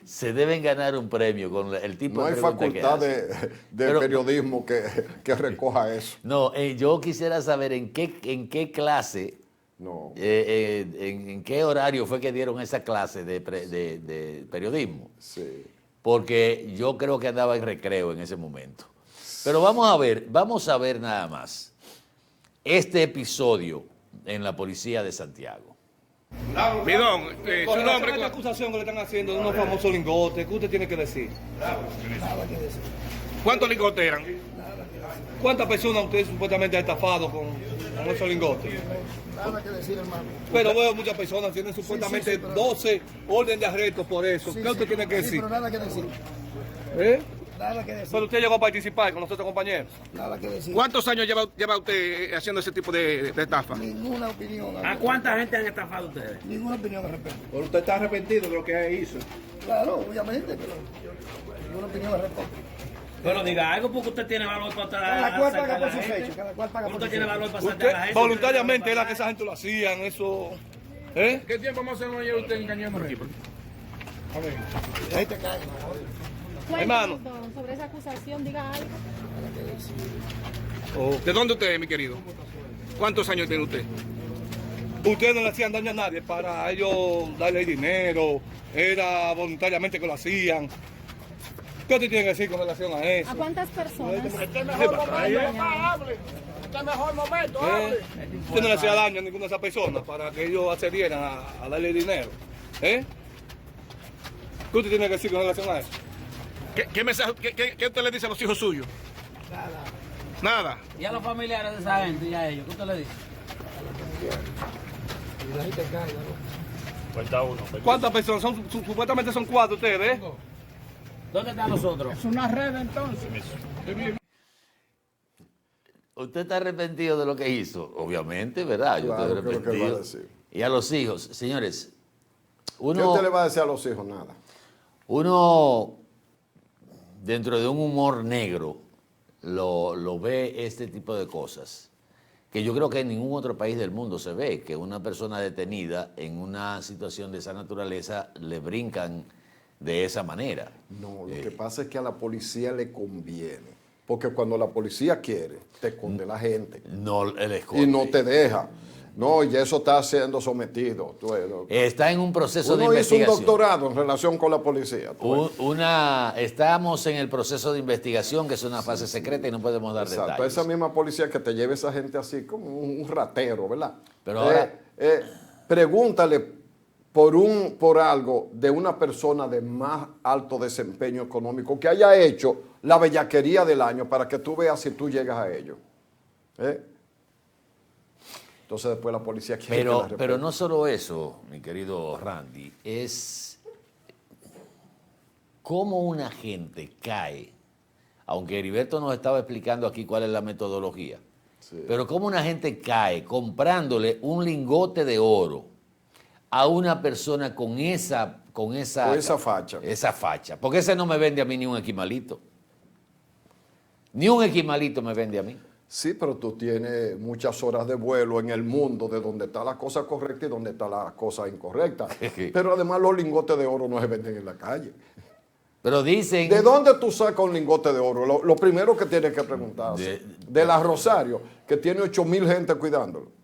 S2: se deben ganar un premio con el tipo de preguntas que hacen.
S3: No hay facultad de periodismo que recoja eso.
S2: No, yo quisiera saber en qué clase, en qué horario fue que dieron esa clase de periodismo.
S3: Sí.
S2: Porque yo creo que andaba en recreo en ese momento. Pero vamos a ver nada más. este episodio en la policía de Santiago.
S15: Perdón,
S16: su nombre. Esta acusación que le están haciendo de unos famosos lingotes, ¿qué usted tiene que decir?
S15: ¿Cuántos lingotes eran?
S16: ¿Cuántas personas usted supuestamente ha estafado con esos lingotes?
S17: Nada que decir, hermano.
S16: Pero veo muchas personas tienen supuestamente 12 orden de arresto por eso. ¿Qué usted tiene que decir?
S17: Pero nada que decir.
S16: ¿Eh?
S17: Nada que decir.
S16: Pero usted llegó a participar con nosotros, compañeros.
S17: Nada que decir.
S15: ¿Cuántos años lleva usted haciendo ese tipo de estafa?
S17: Ninguna opinión.
S18: ¿A cuánta gente han estafado ustedes?
S17: Ninguna opinión al respecto.
S16: ¿Pero usted está arrepentido de lo que hizo?
S17: Claro, obviamente, pero ninguna opinión al respecto.
S18: Pero diga algo porque usted tiene valor para
S17: Cada cual paga por sus hechos. Cada cual paga por
S18: Usted
S17: sus
S18: tiene
S17: hechos.
S18: valor para saltar a la gente.
S16: Voluntariamente era que esa gente lo hacían, eso. ¿Eh?
S15: ¿Qué tiempo más se lo lleva usted engañando aquí?
S17: A ver, ahí te cae,
S16: hermano.
S6: Sobre esa acusación, diga algo.
S15: ¿De dónde usted es, mi querido? ¿Cuántos años tiene usted?
S16: Ustedes no le hacían daño a nadie para ellos darle dinero, era voluntariamente que lo hacían. ¿Qué usted tiene que decir con relación a eso?
S6: ¿A cuántas personas?
S17: Este mejor momento, hable. Este mejor momento, hable.
S16: Usted no le hacía daño a ninguna de esas personas para que ellos accedieran a darle dinero. ¿Eh? ¿Qué usted tiene que decir con relación a eso?
S15: ¿Qué mensaje, qué usted le dice a los hijos suyos? Nada.
S18: ¿Y a los familiares de esa gente y a ellos? ¿Qué usted le dice?
S15: Cuenta uno.
S16: ¿Cuántas personas? Supuestamente son 4 ustedes, ¿eh?
S18: ¿Dónde están los otros?
S17: Es una red entonces.
S2: ¿Usted está arrepentido de lo que hizo? Obviamente, ¿verdad? Yo
S3: Claro,
S2: estoy
S3: ¿qué es lo que él va a
S2: arrepentido.
S3: decir?
S2: Y a los hijos, señores,
S3: ¿Qué usted le va a decir a los hijos? Nada.
S2: Uno, dentro de un humor negro, lo ve este tipo de cosas, que yo creo que en ningún otro país del mundo se ve, que una persona detenida en una situación de esa naturaleza le brincan de esa manera.
S3: No, lo que pasa es que a la policía le conviene. Porque cuando la policía quiere, te esconde la gente.
S2: No, él esconde.
S3: Y no te deja. No, y eso está siendo sometido.
S2: Está en un proceso de
S3: Uno hizo
S2: investigación.
S3: un doctorado en relación con la policía.
S2: Estamos en el proceso de investigación, que es una fase secreta y no podemos dar
S3: Exacto,
S2: detalles.
S3: esa misma policía que te lleve esa gente así como un ratero, ¿verdad?
S2: Pero ahora,
S3: pregúntale por algo de una persona de más alto desempeño económico que haya hecho la bellaquería del año para que tú veas si tú llegas a ello. Entonces después la policía quiere que la respete.
S2: pero no solo eso, mi querido Randy, es cómo una gente cae, aunque Heriberto nos estaba explicando aquí cuál es la metodología, pero cómo una gente cae comprándole un lingote de oro a una persona con esa
S3: facha.
S2: Esa facha. Porque ese no me vende a mí ni un esquimalito. Ni un esquimalito me vende a mí.
S3: Sí, pero tú tienes muchas horas de vuelo en el mundo de donde está la cosa correcta y donde está la cosa incorrecta. Pero además los lingotes de oro no se venden en la calle.
S2: Pero dicen...
S3: ¿De dónde tú sacas un lingote de oro? Lo primero que tienes que preguntarse. De la Rosario, que tiene 8,000 gente cuidándolo.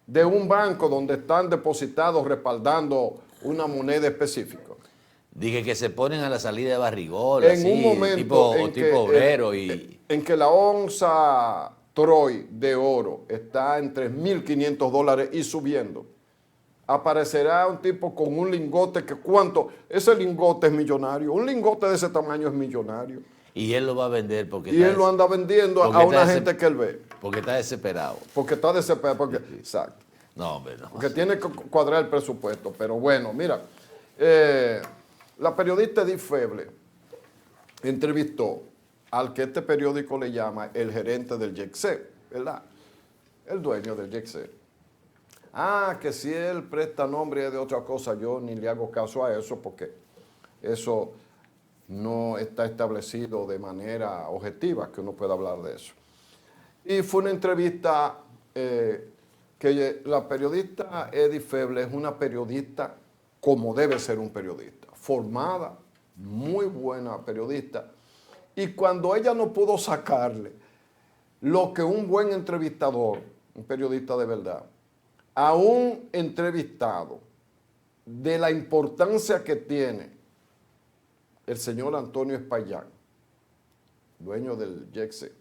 S3: De un banco donde están depositados respaldando una moneda específica.
S2: Dije que se ponen a la salida de barrigola,
S3: En un momento
S2: tipo obrero
S3: en que la onza Troy de oro está en $3,500 y subiendo, aparecerá un tipo con un lingote que ¿cuánto? Ese lingote es millonario. Un lingote de ese tamaño es millonario.
S2: Y él lo va a vender porque...
S3: Y él lo anda vendiendo a una gente que él ve.
S2: Porque está desesperado.
S3: Porque está desesperado. Exacto.
S2: No, hombre, no.
S3: Porque tiene que cuadrar el presupuesto. Pero bueno, mira, la periodista Edith Feble entrevistó al que este periódico le llama el gerente del YECSE, ¿verdad? El dueño del YECSE. Que si él presta nombre de otra cosa, yo ni le hago caso a eso porque eso no está establecido de manera objetiva que uno pueda hablar de eso. Y fue una entrevista que la periodista Edith Feble es una periodista como debe ser un periodista, formada, muy buena periodista. Y cuando ella no pudo sacarle lo que un buen entrevistador, un periodista de verdad, a un entrevistado de la importancia que tiene el señor Antonio Espaillán, dueño del YECSE,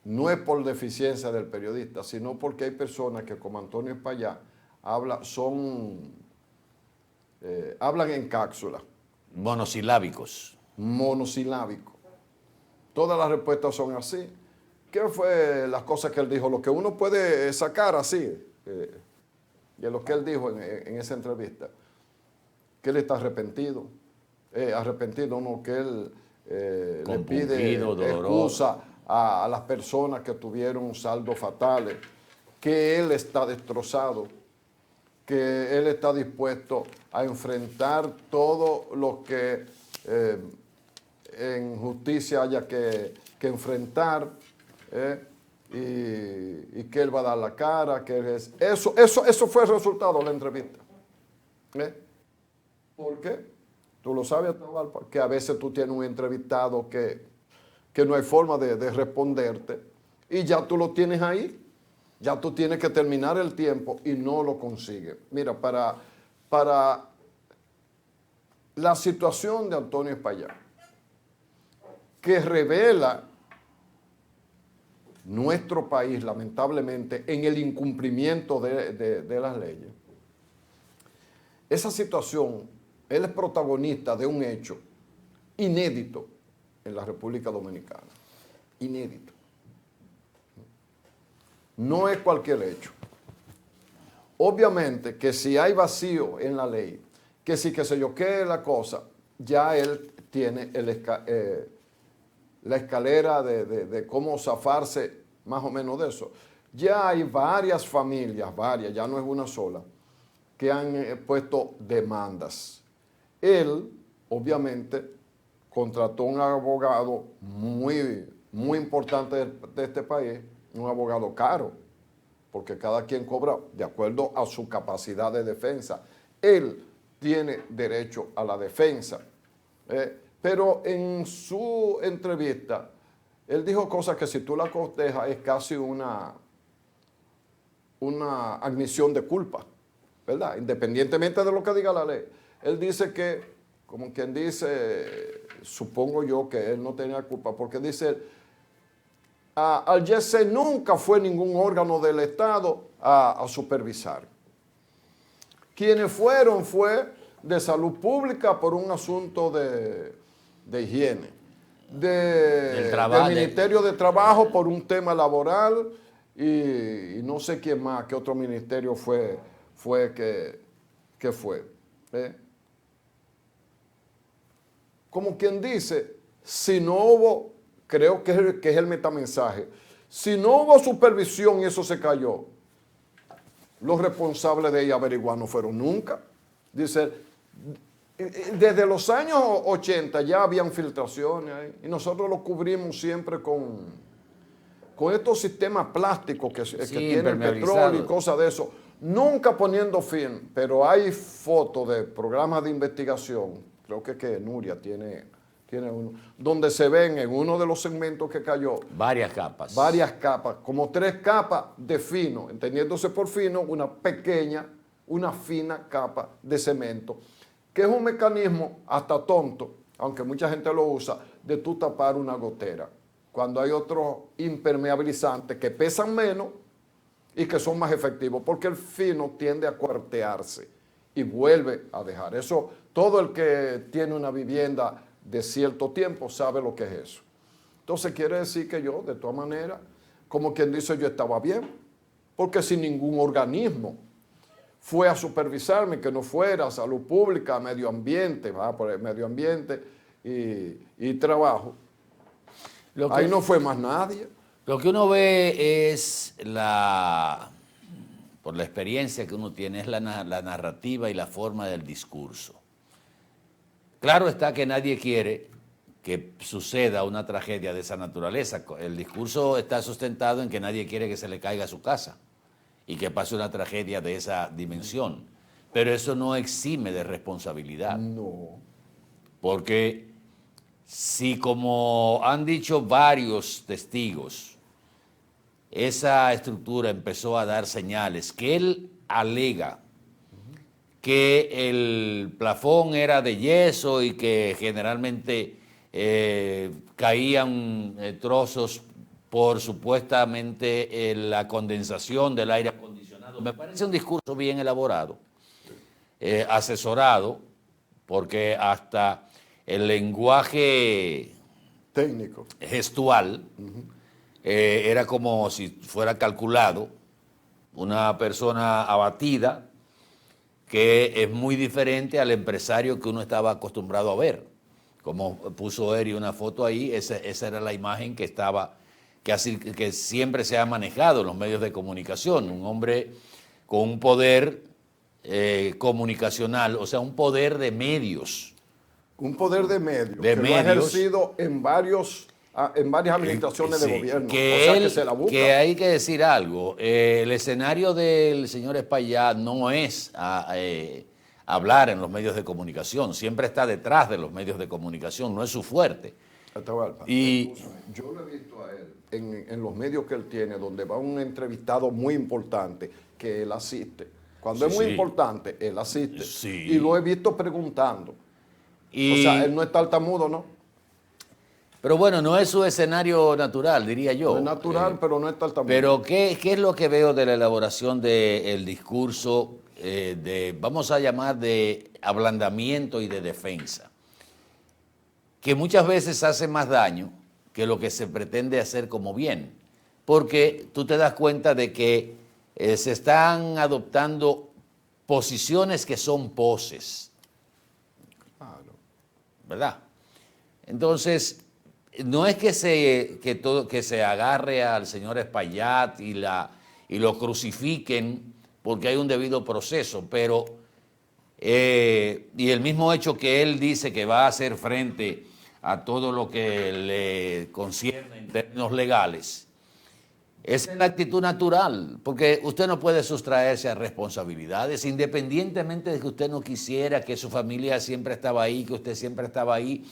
S3: no es por deficiencia del periodista, sino porque hay personas que, como Antonio Espaillá, hablan en cápsula.
S2: Monosilábicos.
S3: Monosilábicos. Todas las respuestas son así. ¿Qué fue las cosas que él dijo? Lo que uno puede sacar así, de lo que él dijo en esa entrevista, que él está arrepentido. Arrepentido, no, que él le pide excusa a las personas que tuvieron saldos fatales, que él está destrozado, que él está dispuesto a enfrentar todo lo que en justicia haya que enfrentar, y que él va a dar la cara, que eso fue el resultado de la entrevista. ¿Por qué? Tú lo sabes, Atahualpa, que a veces tú tienes un entrevistado que no hay forma de responderte y ya tú lo tienes ahí, ya tú tienes que terminar el tiempo y no lo consigues. Mira, para la situación de Antonio Espaillá, que revela nuestro país, lamentablemente, en el incumplimiento de las leyes, esa situación, él es protagonista de un hecho inédito en la República Dominicana. Inédito. No es cualquier hecho. Obviamente que si hay vacío en la ley, que si que se yo qué la cosa, ya él tiene la escalera de cómo zafarse más o menos de eso. Ya hay varias familias, ya no es una sola, que han puesto demandas. Él, obviamente, contrató un abogado muy importante de este país, un abogado caro, porque cada quien cobra de acuerdo a su capacidad de defensa. Él tiene derecho a la defensa. Pero en su entrevista, él dijo cosas que si tú la cotejas es casi una admisión de culpa, ¿verdad? Independientemente de lo que diga la ley. Él dice que, como quien dice, supongo yo que él no tenía culpa, porque dice, al YEC nunca fue ningún órgano del Estado a supervisar. Quienes fueron fue de salud pública por un asunto de higiene, del Ministerio de Trabajo por un tema laboral y no sé quién más, qué otro ministerio fue que fue. Como quien dice, si no hubo, creo que es el metamensaje, si no hubo supervisión y eso se cayó, los responsables de ella averiguar no fueron nunca. Dice, desde los años 80 ya habían filtraciones ahí, y nosotros lo cubrimos siempre con estos sistemas plásticos que tienen petróleo y cosas de eso, nunca poniendo fin, pero hay fotos de programas de investigación, creo que Nuria tiene uno, donde se ven en uno de los segmentos que cayó
S2: varias capas,
S3: como 3 capas de fino, entendiéndose por fino, una fina capa de cemento, que es un mecanismo hasta tonto, aunque mucha gente lo usa, de tú tapar una gotera, cuando hay otros impermeabilizantes que pesan menos y que son más efectivos, porque el fino tiende a cuartearse y vuelve a dejar. Eso, todo el que tiene una vivienda de cierto tiempo sabe lo que es eso. Entonces quiere decir que yo, de todas maneras, como quien dice, yo estaba bien, porque si ningún organismo fue a supervisarme, que no fuera salud pública, medio ambiente, por el medio ambiente y trabajo, ahí no fue más nadie.
S2: Lo que uno ve es por la experiencia que uno tiene, es la narrativa y la forma del discurso. Claro está que nadie quiere que suceda una tragedia de esa naturaleza. El discurso está sustentado en que nadie quiere que se le caiga a su casa y que pase una tragedia de esa dimensión. Pero eso no exime de responsabilidad.
S3: No.
S2: Porque si, como han dicho varios testigos, esa estructura empezó a dar señales que él alega que el plafón era de yeso y que generalmente caían trozos por supuestamente la condensación del aire acondicionado. Me parece un discurso bien elaborado, asesorado, porque hasta el lenguaje
S3: técnico,
S2: gestual, era como si fuera calculado, una persona abatida, que es muy diferente al empresario que uno estaba acostumbrado a ver. Como puso Eri una foto ahí, esa era la imagen que que siempre se ha manejado en los medios de comunicación, un hombre con un poder comunicacional, o sea, un poder de medios.
S3: Un poder de medios que lo ha ejercido en varias administraciones de gobierno.
S2: Que hay que decir algo, el escenario del señor Espaillat no es hablar en los medios de comunicación, siempre está detrás de los medios de comunicación, no es su fuerte.
S3: Y yo lo he visto a él en los medios que él tiene, donde va un entrevistado muy importante, que él asiste. Cuando es muy importante, él asiste. Y lo he visto preguntando. O sea, él no es tartamudo, ¿no?
S2: Pero bueno, no es su escenario natural, diría yo.
S3: No es natural, pero no es tartamudo.
S2: Pero ¿qué es lo que veo de la elaboración del discurso vamos a llamar, de ablandamiento y de defensa? Que muchas veces hace más daño que lo que se pretende hacer como bien. Porque tú te das cuenta de que se están adoptando posiciones que son poses. ¿Verdad? Entonces, no es que se agarre al señor Espaillat y lo crucifiquen porque hay un debido proceso, pero y el mismo hecho que él dice que va a hacer frente a todo lo que le concierne en términos legales, esa es la actitud natural, porque usted no puede sustraerse a responsabilidades, independientemente de que usted no quisiera, que su familia siempre estaba ahí, que usted siempre estaba ahí.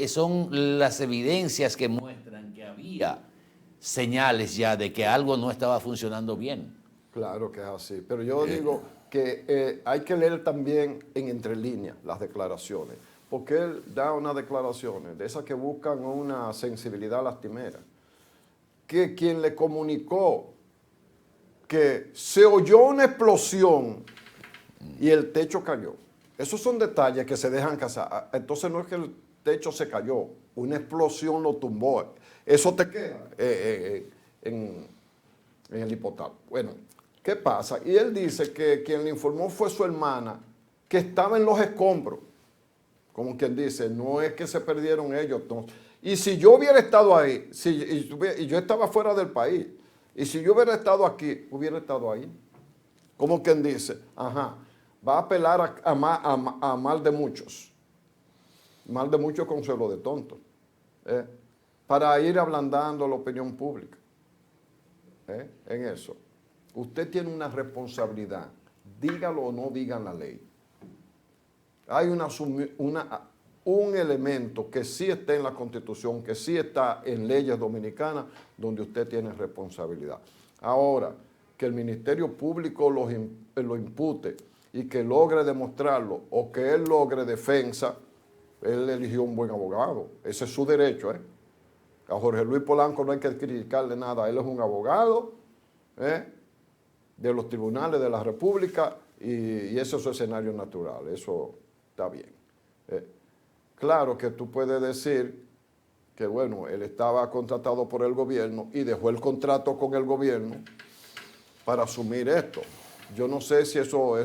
S2: Son las evidencias que muestran que había señales ya de que algo no estaba funcionando bien.
S3: Claro que es así, pero yo digo que hay que leer también en entre líneas las declaraciones, porque él da unas declaraciones de esas que buscan una sensibilidad lastimera, que quien le comunicó que se oyó una explosión y el techo cayó. Esos son detalles que se dejan cazar. Entonces no es que el techo se cayó, una explosión lo tumbó. Eso te queda en el hipotal. Bueno, ¿qué pasa? Y él dice que quien le informó fue su hermana, que estaba en los escombros. Como quien dice, no es que se perdieron ellos. No. Y si yo hubiera estado ahí, y yo estaba fuera del país, y si yo hubiera estado aquí, hubiera estado ahí. Como quien dice, va a apelar a mal de muchos. Mal de muchos consuelo de tontos. Para ir ablandando la opinión pública. En eso. Usted tiene una responsabilidad, dígalo o no diga en la ley. Hay un elemento que sí está en la Constitución, que sí está en leyes dominicanas, donde usted tiene responsabilidad. Ahora, que el Ministerio Público lo impute y que logre demostrarlo, o que él logre defensa, él eligió un buen abogado. Ese es su derecho. A Jorge Luis Polanco no hay que criticarle nada. Él es un abogado de los tribunales de la República y ese es su escenario natural. Eso está bien. Claro que tú puedes decir que, bueno, él estaba contratado por el gobierno y dejó el contrato con el gobierno para asumir esto. Yo no sé si eso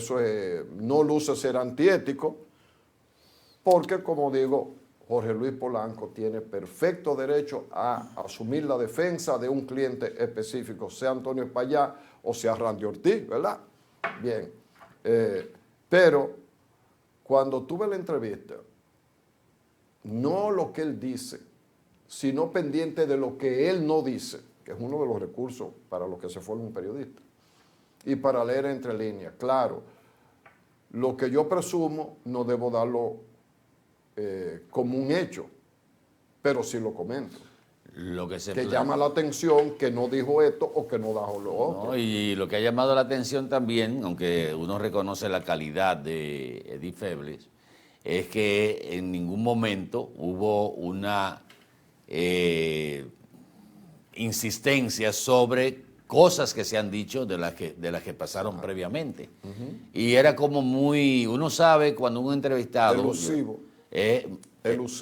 S3: no luce ser antiético, porque, como digo, Jorge Luis Polanco tiene perfecto derecho a asumir la defensa de un cliente específico, sea Antonio Espaillat o sea Randy Ortiz, ¿verdad? Bien. Pero cuando tuve la entrevista, no lo que él dice, sino pendiente de lo que él no dice, que es uno de los recursos para los que se forma un periodista. Y para leer entre líneas, claro, lo que yo presumo no debo darlo como un hecho, pero sí lo comento.
S2: Lo que
S3: llama la atención que no dijo esto o que no dijo lo otro.
S2: No, y lo que ha llamado la atención también, aunque uno reconoce la calidad de Edith Febles, es que en ningún momento hubo una insistencias sobre cosas que se han dicho de las que pasaron previamente. Y era como muy, uno sabe cuando un entrevistado...
S3: Elusivo.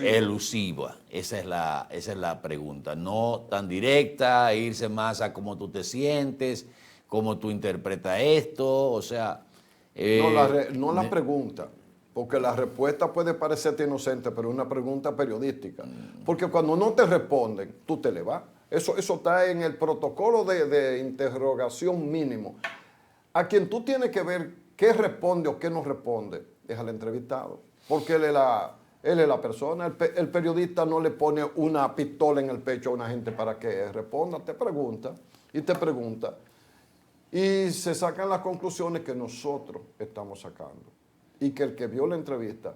S2: Elusiva. Esa es la pregunta. No tan directa, irse más a cómo tú te sientes, cómo tú interpretas esto, o sea...
S3: no la pregunta, porque la respuesta puede parecerte inocente, pero es una pregunta periodística. Porque cuando no te responden, tú te le vas. Eso está en el protocolo de interrogación mínimo. A quien tú tienes que ver qué responde o qué no responde es al entrevistado, porque él es la persona. El periodista no le pone una pistola en el pecho a una gente para que responda, te pregunta y te pregunta. Y se sacan las conclusiones que nosotros estamos sacando y que el que vio la entrevista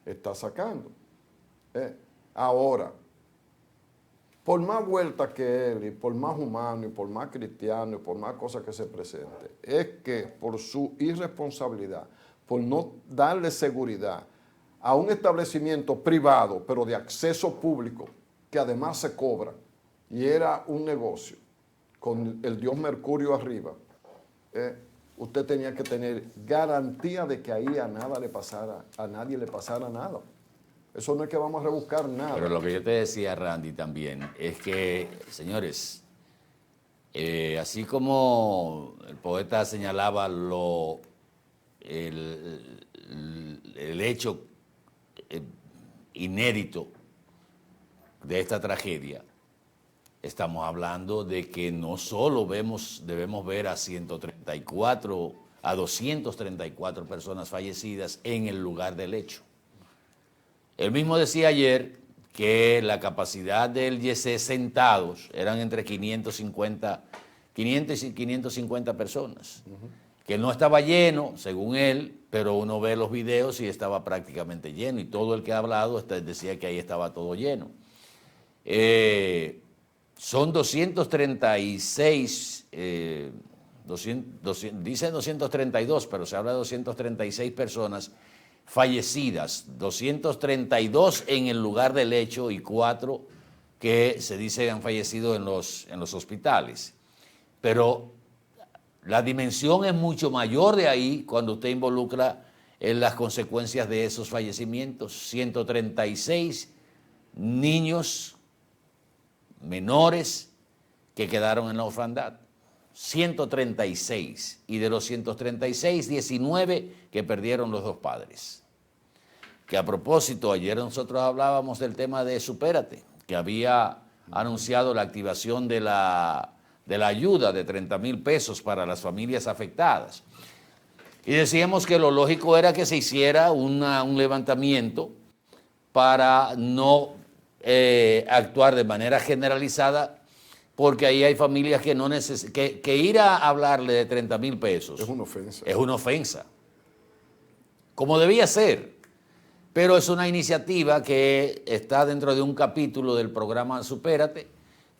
S3: está sacando. Ahora, por más vueltas que él, y por más humano, y por más cristiano, y por más cosas que se presente, es que por su irresponsabilidad, por no darle seguridad a un establecimiento privado, pero de acceso público, que además se cobra, y era un negocio, con el dios Mercurio arriba, usted tenía que tener garantía de que ahí a nadie le pasara nada. Eso no es que vamos a rebuscar nada.
S2: Pero lo que yo te decía, Randy, también, es que, señores, así como el poeta señalaba el hecho inédito de esta tragedia, estamos hablando de que no solo debemos ver a 234 personas fallecidas en el lugar del hecho. Él mismo decía ayer que la capacidad del YC sentados eran entre 500 y 550 personas. Que no estaba lleno, según él, pero uno ve los videos y estaba prácticamente lleno. Y todo el que ha hablado decía que ahí estaba todo lleno. Son 236, dicen 232, pero se habla de 236 personas fallecidas, 232 en el lugar del hecho y 4 que se dice han fallecido en los hospitales. Pero la dimensión es mucho mayor de ahí cuando usted involucra en las consecuencias de esos fallecimientos. 136 niños menores que quedaron en la orfandad. 136. Y de los 136, 19 que perdieron los dos padres. Que a propósito, ayer nosotros hablábamos del tema de Supérate, que había anunciado la activación de la ayuda de 30,000 pesos para las familias afectadas. Y decíamos que lo lógico era que se hiciera un levantamiento para no actuar de manera generalizada, porque ahí hay familias que no necesitan, que ir a hablarle de 30,000 pesos.
S3: Es una ofensa.
S2: Es una ofensa. Como debía ser. Pero es una iniciativa que está dentro de un capítulo del programa Supérate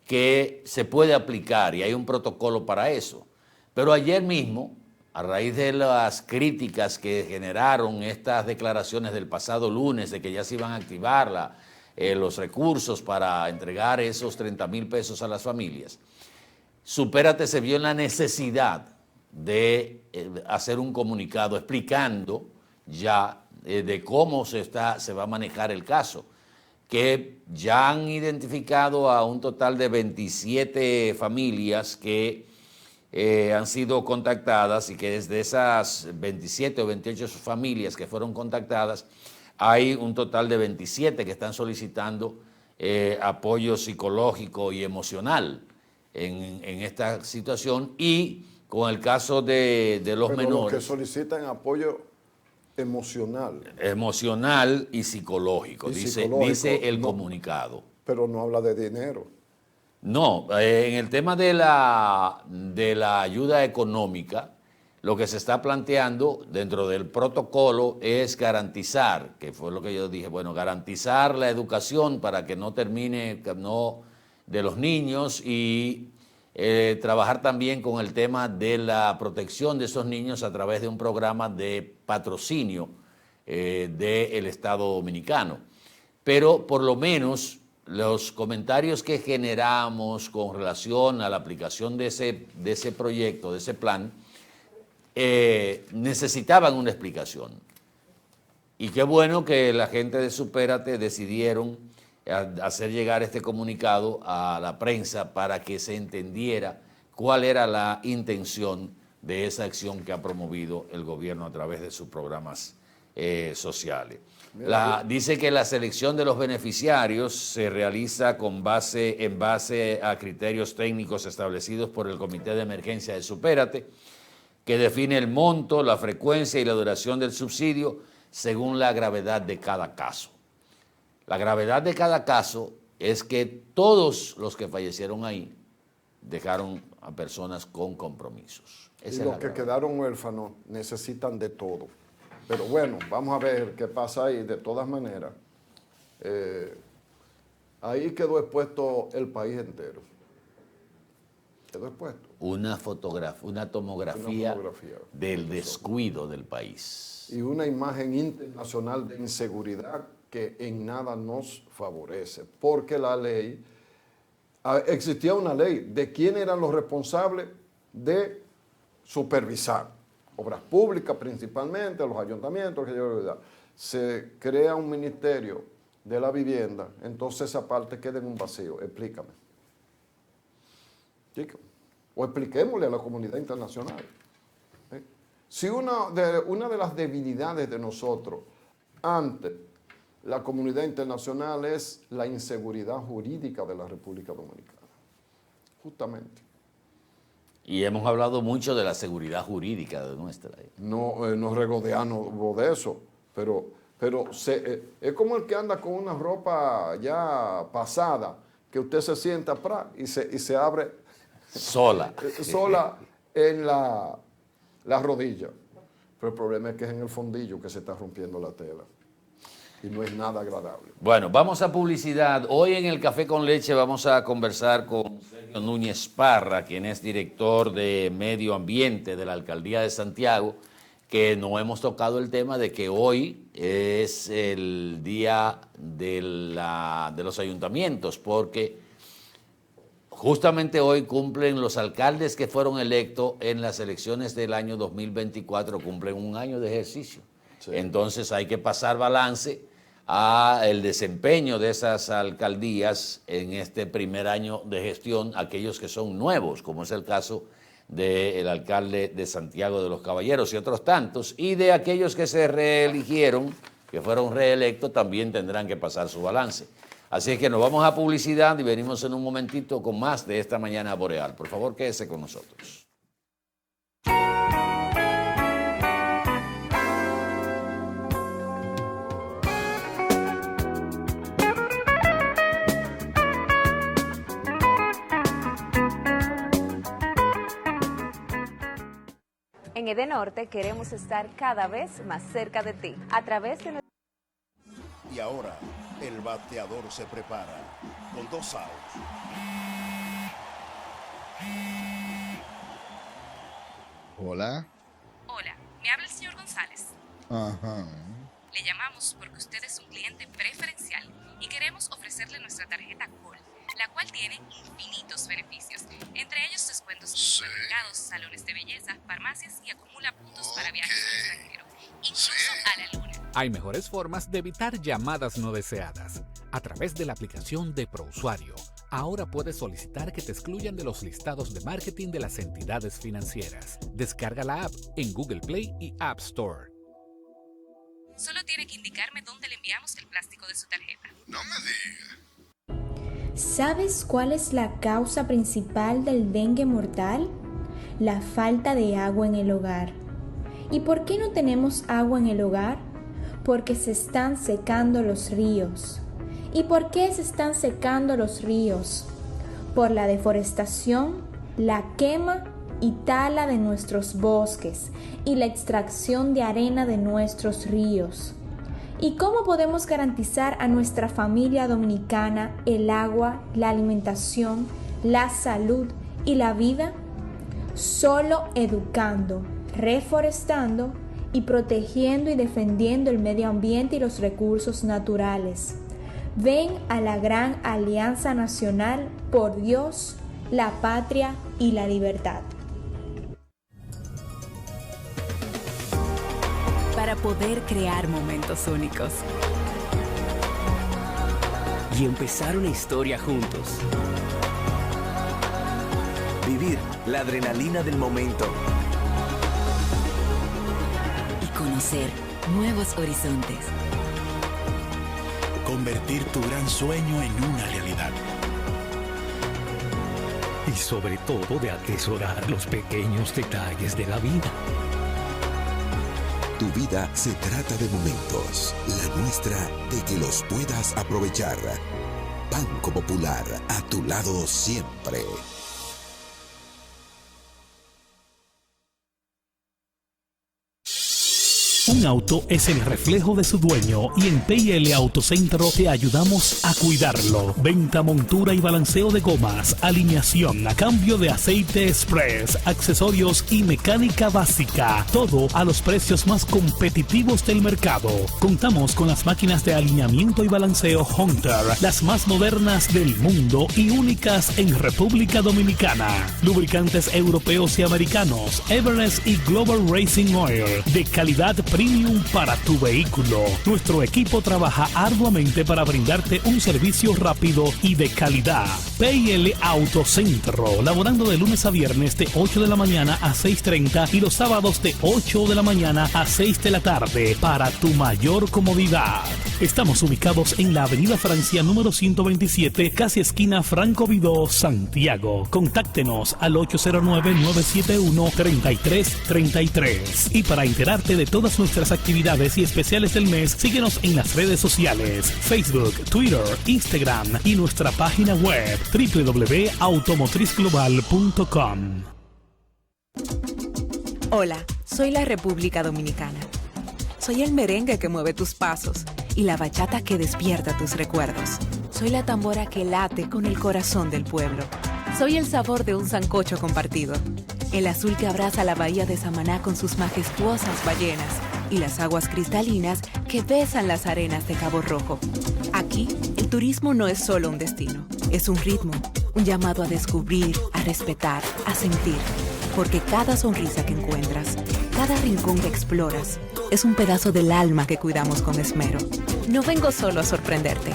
S2: que se puede aplicar y hay un protocolo para eso. Pero ayer mismo, a raíz de las críticas que generaron estas declaraciones del pasado lunes de que ya se iban a activar los recursos para entregar esos 30,000 pesos a las familias, Supérate se vio en la necesidad de hacer un comunicado explicando ya de cómo se va a manejar el caso, que ya han identificado a un total de 27 familias que han sido contactadas y que desde esas 27 o 28 familias que fueron contactadas, hay un total de 27 que están solicitando apoyo psicológico y emocional en esta situación, y con el caso de los menores.
S3: Los que solicitan apoyo
S2: emocional y psicológico, dice el comunicado.
S3: Pero no habla de dinero.
S2: No, en el tema de la ayuda económica, lo que se está planteando dentro del protocolo es garantizar, que fue lo que yo dije, bueno, garantizar la educación para que no termine de los niños y trabajar también con el tema de la protección de esos niños a través de un programa de patrocinio del Estado Dominicano. Pero por lo menos los comentarios que generamos con relación a la aplicación de ese proyecto, de ese plan, necesitaban una explicación. Y qué bueno que la gente de Supérate decidieron hacer llegar este comunicado a la prensa para que se entendiera cuál era la intención de esa acción que ha promovido el gobierno a través de sus programas sociales. Dice que la selección de los beneficiarios se realiza en base a criterios técnicos establecidos por el Comité de Emergencia de Supérate, que define el monto, la frecuencia y la duración del subsidio según la gravedad de cada caso. La gravedad de cada caso es que todos los que fallecieron ahí dejaron a personas con compromisos.
S3: Y los que quedaron huérfanos necesitan de todo. Pero bueno, vamos a ver qué pasa ahí. De todas maneras, ahí quedó expuesto el país entero. Quedó expuesto.
S2: Una tomografía del descuido del país.
S3: Y una imagen internacional de inseguridad que en nada nos favorece. Porque la ley, existía una ley de quién eran los responsables de supervisar. Obras públicas principalmente, los ayuntamientos, se crea un ministerio de la vivienda, entonces esa parte queda en un vacío. Explícame. O expliquémosle a la comunidad internacional. Si una de las debilidades de nosotros ante la comunidad internacional es la inseguridad jurídica de la República Dominicana, justamente.
S2: Y hemos hablado mucho de la seguridad jurídica de nuestra.
S3: No regodeamos de eso, pero es como el que anda con una ropa ya pasada, que usted se sienta y se abre sola en la rodilla. Pero el problema es que es en el fondillo que se está rompiendo la tela. Y no es nada agradable.
S2: Bueno, vamos a publicidad. Hoy en el Café con Leche vamos a conversar con Sergio Núñez Parra, quien es director de Medio Ambiente de la Alcaldía de Santiago, que no hemos tocado el tema de que hoy es el día de los ayuntamientos, porque justamente hoy cumplen los alcaldes que fueron electos en las elecciones del año 2024, cumplen un año de ejercicio. Sí. Entonces hay que pasar balance a el desempeño de esas alcaldías en este primer año de gestión, aquellos que son nuevos, como es el caso del alcalde de Santiago de los Caballeros y otros tantos, y de aquellos que se reeligieron, que fueron reelectos, también tendrán que pasar su balance. Así es que nos vamos a publicidad y venimos en un momentito con más de esta Mañana Boreal. Por favor, quédese con nosotros.
S19: En Edenorte queremos estar cada vez más cerca de ti, a través de...
S20: Y ahora, el bateador se prepara, con 2 outs.
S21: Hola.
S22: Hola, me habla el señor González.
S21: Ajá.
S22: Le llamamos porque usted es un cliente preferencial y queremos ofrecerle nuestra tarjeta Gold, la cual tiene infinitos beneficios, entre ellos descuentos en supermercados, salones de belleza, farmacias y acumula puntos para viajes al extranjero, incluso a la luna.
S23: Hay mejores formas de evitar llamadas no deseadas. A través de la aplicación de ProUsuario, ahora puedes solicitar que te excluyan de los listados de marketing de las entidades financieras. Descarga la app en Google Play y App Store.
S22: Solo tiene que indicarme dónde le enviamos el plástico de su tarjeta.
S21: No me diga.
S4: ¿Sabes cuál es la causa principal del dengue mortal? La falta de agua en el hogar. ¿Y por qué no tenemos agua en el hogar? Porque se están secando los ríos. ¿Y por qué se están secando los ríos? Por la deforestación, la quema y tala de nuestros bosques y la extracción de arena de nuestros ríos. ¿Y cómo podemos garantizar a nuestra familia dominicana el agua, la alimentación, la salud y la vida? Solo educando, reforestando y protegiendo y defendiendo el medio ambiente y los recursos naturales. Ven a la gran Alianza Nacional por Dios, la patria y la libertad.
S12: Para poder crear momentos únicos. Y empezar una historia juntos.
S5: Vivir la adrenalina del momento.
S12: Y conocer nuevos horizontes.
S20: Convertir tu gran sueño en una realidad.
S13: Y sobre todo de atesorar los pequeños detalles de la vida.
S1: Tu vida se trata de momentos, la nuestra de que los puedas aprovechar. Banco Popular, a tu lado siempre.
S7: Un auto es el reflejo de su dueño y en P&L Autocentro te ayudamos a cuidarlo. Venta, montura y balanceo de gomas, alineación, cambio de aceite express, accesorios y mecánica básica. Todo a los precios más competitivos del mercado. Contamos con las máquinas de alineamiento y balanceo Hunter, las más modernas del mundo y únicas en República Dominicana. Lubricantes europeos y americanos, Everest y Global Racing Oil, de calidad premium para tu vehículo. Nuestro equipo trabaja arduamente para brindarte un servicio rápido y de calidad. P&L Autocentro, laborando de lunes a viernes de 8 de la mañana a 6:30 y los sábados de 8 de la mañana a 6 de la tarde para tu mayor comodidad. Estamos ubicados en la Avenida Francia número 127, casi esquina Franco Vidó, Santiago. Contáctenos al 809-971-3333. Y para enterarte de todas nuestras actividades y especiales del mes, síguenos en las redes sociales, Facebook, Twitter, Instagram y nuestra página web www.automotrizglobal.com.
S14: Hola, soy la República Dominicana. Soy el merengue que mueve tus pasos y la bachata que despierta tus recuerdos. Soy la tambora que late con el corazón del pueblo. Soy el sabor de un sancocho compartido, el azul que abraza la bahía de Samaná con sus majestuosas ballenas y las aguas cristalinas que besan las arenas de Cabo Rojo. Aquí, el turismo no es solo un destino, es un ritmo, un llamado a descubrir, a respetar, a sentir. Porque cada sonrisa que encuentras, cada rincón que exploras, es un pedazo del alma que cuidamos con esmero. No vengo solo a sorprenderte,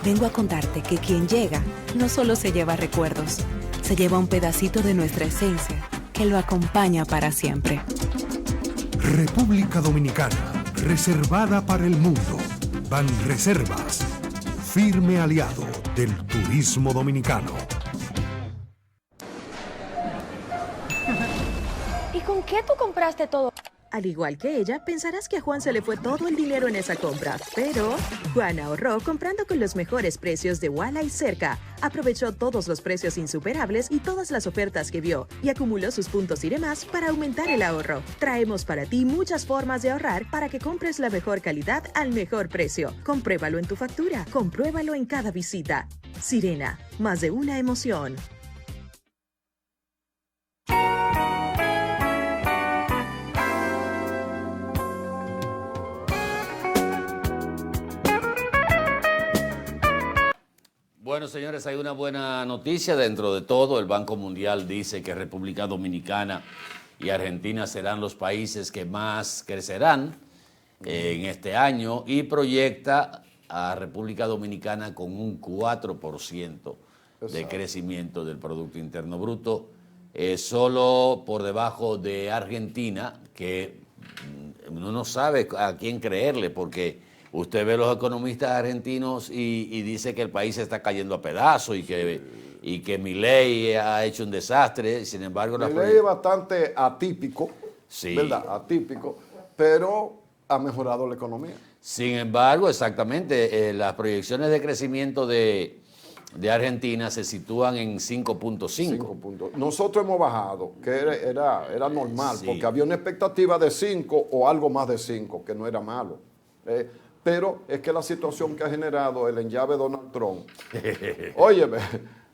S14: vengo a contarte que quien llega no solo se lleva recuerdos, se lleva un pedacito de nuestra esencia que lo acompaña para siempre.
S8: República Dominicana, reservada para el mundo. Banreservas, firme aliado del turismo dominicano.
S6: ¿Y con qué tú compraste todo?
S24: Al igual que ella, pensarás que a Juan se le fue todo el dinero en esa compra, pero Juan ahorró comprando con los mejores precios de Walla y Cerca. Aprovechó todos los precios insuperables y todas las ofertas que vio y acumuló sus puntos y demás para aumentar el ahorro. Traemos para ti muchas formas de ahorrar para que compres la mejor calidad al mejor precio. Compruébalo en tu factura, compruébalo en cada visita. Sirena, más de una emoción.
S2: Bueno, señores, hay una buena noticia dentro de todo. El Banco Mundial dice que República Dominicana y Argentina serán los países que más crecerán en este año y proyecta a República Dominicana con un 4% de crecimiento del Producto Interno Bruto, solo por debajo de Argentina, que uno no sabe a quién creerle, porque usted ve los economistas argentinos y dice que el país está cayendo a pedazos y que Milei ha hecho un desastre. Sin embargo,
S3: Milei es bastante atípico,
S2: sí,
S3: ¿verdad? Atípico, pero ha mejorado la economía.
S2: Sin embargo, exactamente, las proyecciones de crecimiento de Argentina se sitúan en 5.5.
S3: Nosotros hemos bajado, que era normal,
S2: sí,
S3: porque había una expectativa de 5 o algo más de 5, que no era malo. Pero es que la situación que ha generado el enllave Donald Trump, óyeme,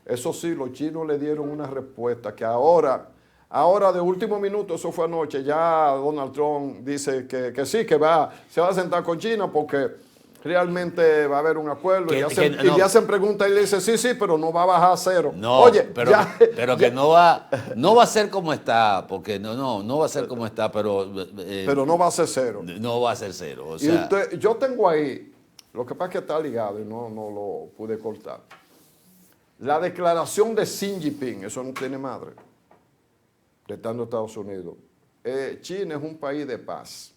S3: eso sí, los chinos le dieron una respuesta que ahora de último minuto, eso fue anoche, ya Donald Trump dice que sí, que se va a sentar con China porque realmente va a haber un acuerdo. Y
S2: no.
S3: le hacen preguntas y le dicen, sí, pero no va a bajar a cero.
S2: No,
S3: oye,
S2: pero que no va a ser como está, porque no va a ser como está, pero
S3: no va a ser cero.
S2: No va a ser cero. O sea,
S3: yo tengo ahí, lo que pasa es que está ligado y no lo pude cortar. La declaración de Xi Jinping, eso no tiene madre, estando en Estados Unidos. China es un país de paz,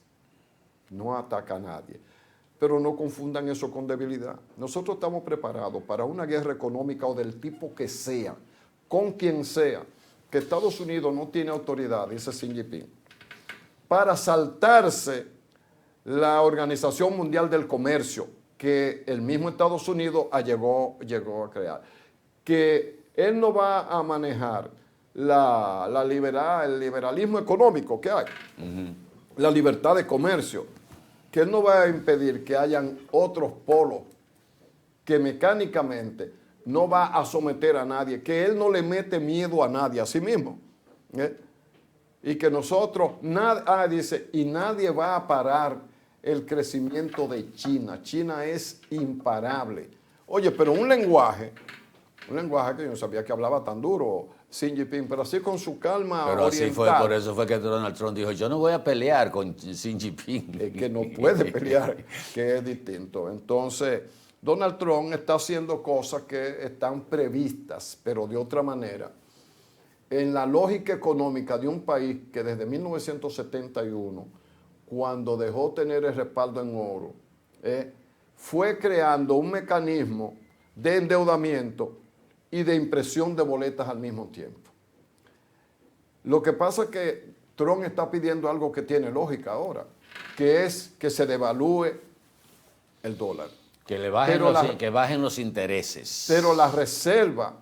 S3: no ataca a nadie. Pero no confundan eso con debilidad. Nosotros estamos preparados para una guerra económica o del tipo que sea, con quien sea, que Estados Unidos no tiene autoridad, dice Xi Jinping, para saltarse la Organización Mundial del Comercio, que el mismo Estados Unidos llegó a crear. Que él no va a manejar el liberalismo económico que hay, la libertad de comercio, que él no va a impedir que hayan otros polos que mecánicamente no va a someter a nadie, que él no le mete miedo a nadie, a sí mismo. Y que nosotros, dice, y nadie va a parar el crecimiento de China. China es imparable. Oye, pero un lenguaje que yo no sabía que hablaba tan duro Xi Jinping, pero así con su calma
S2: pero
S3: oriental.
S2: Así fue, por eso fue que Donald Trump dijo, yo no voy a pelear con Xi Jinping.
S3: Es que no puede pelear, que es distinto. Entonces, Donald Trump está haciendo cosas que están previstas, pero de otra manera. En la lógica económica de un país que desde 1971, cuando dejó tener el respaldo en oro, fue creando un mecanismo de endeudamiento y de impresión de boletas al mismo tiempo. Lo que pasa es que Trump está pidiendo algo que tiene lógica ahora, que es que se devalúe el dólar.
S2: Que bajen los intereses.
S3: Pero la reserva,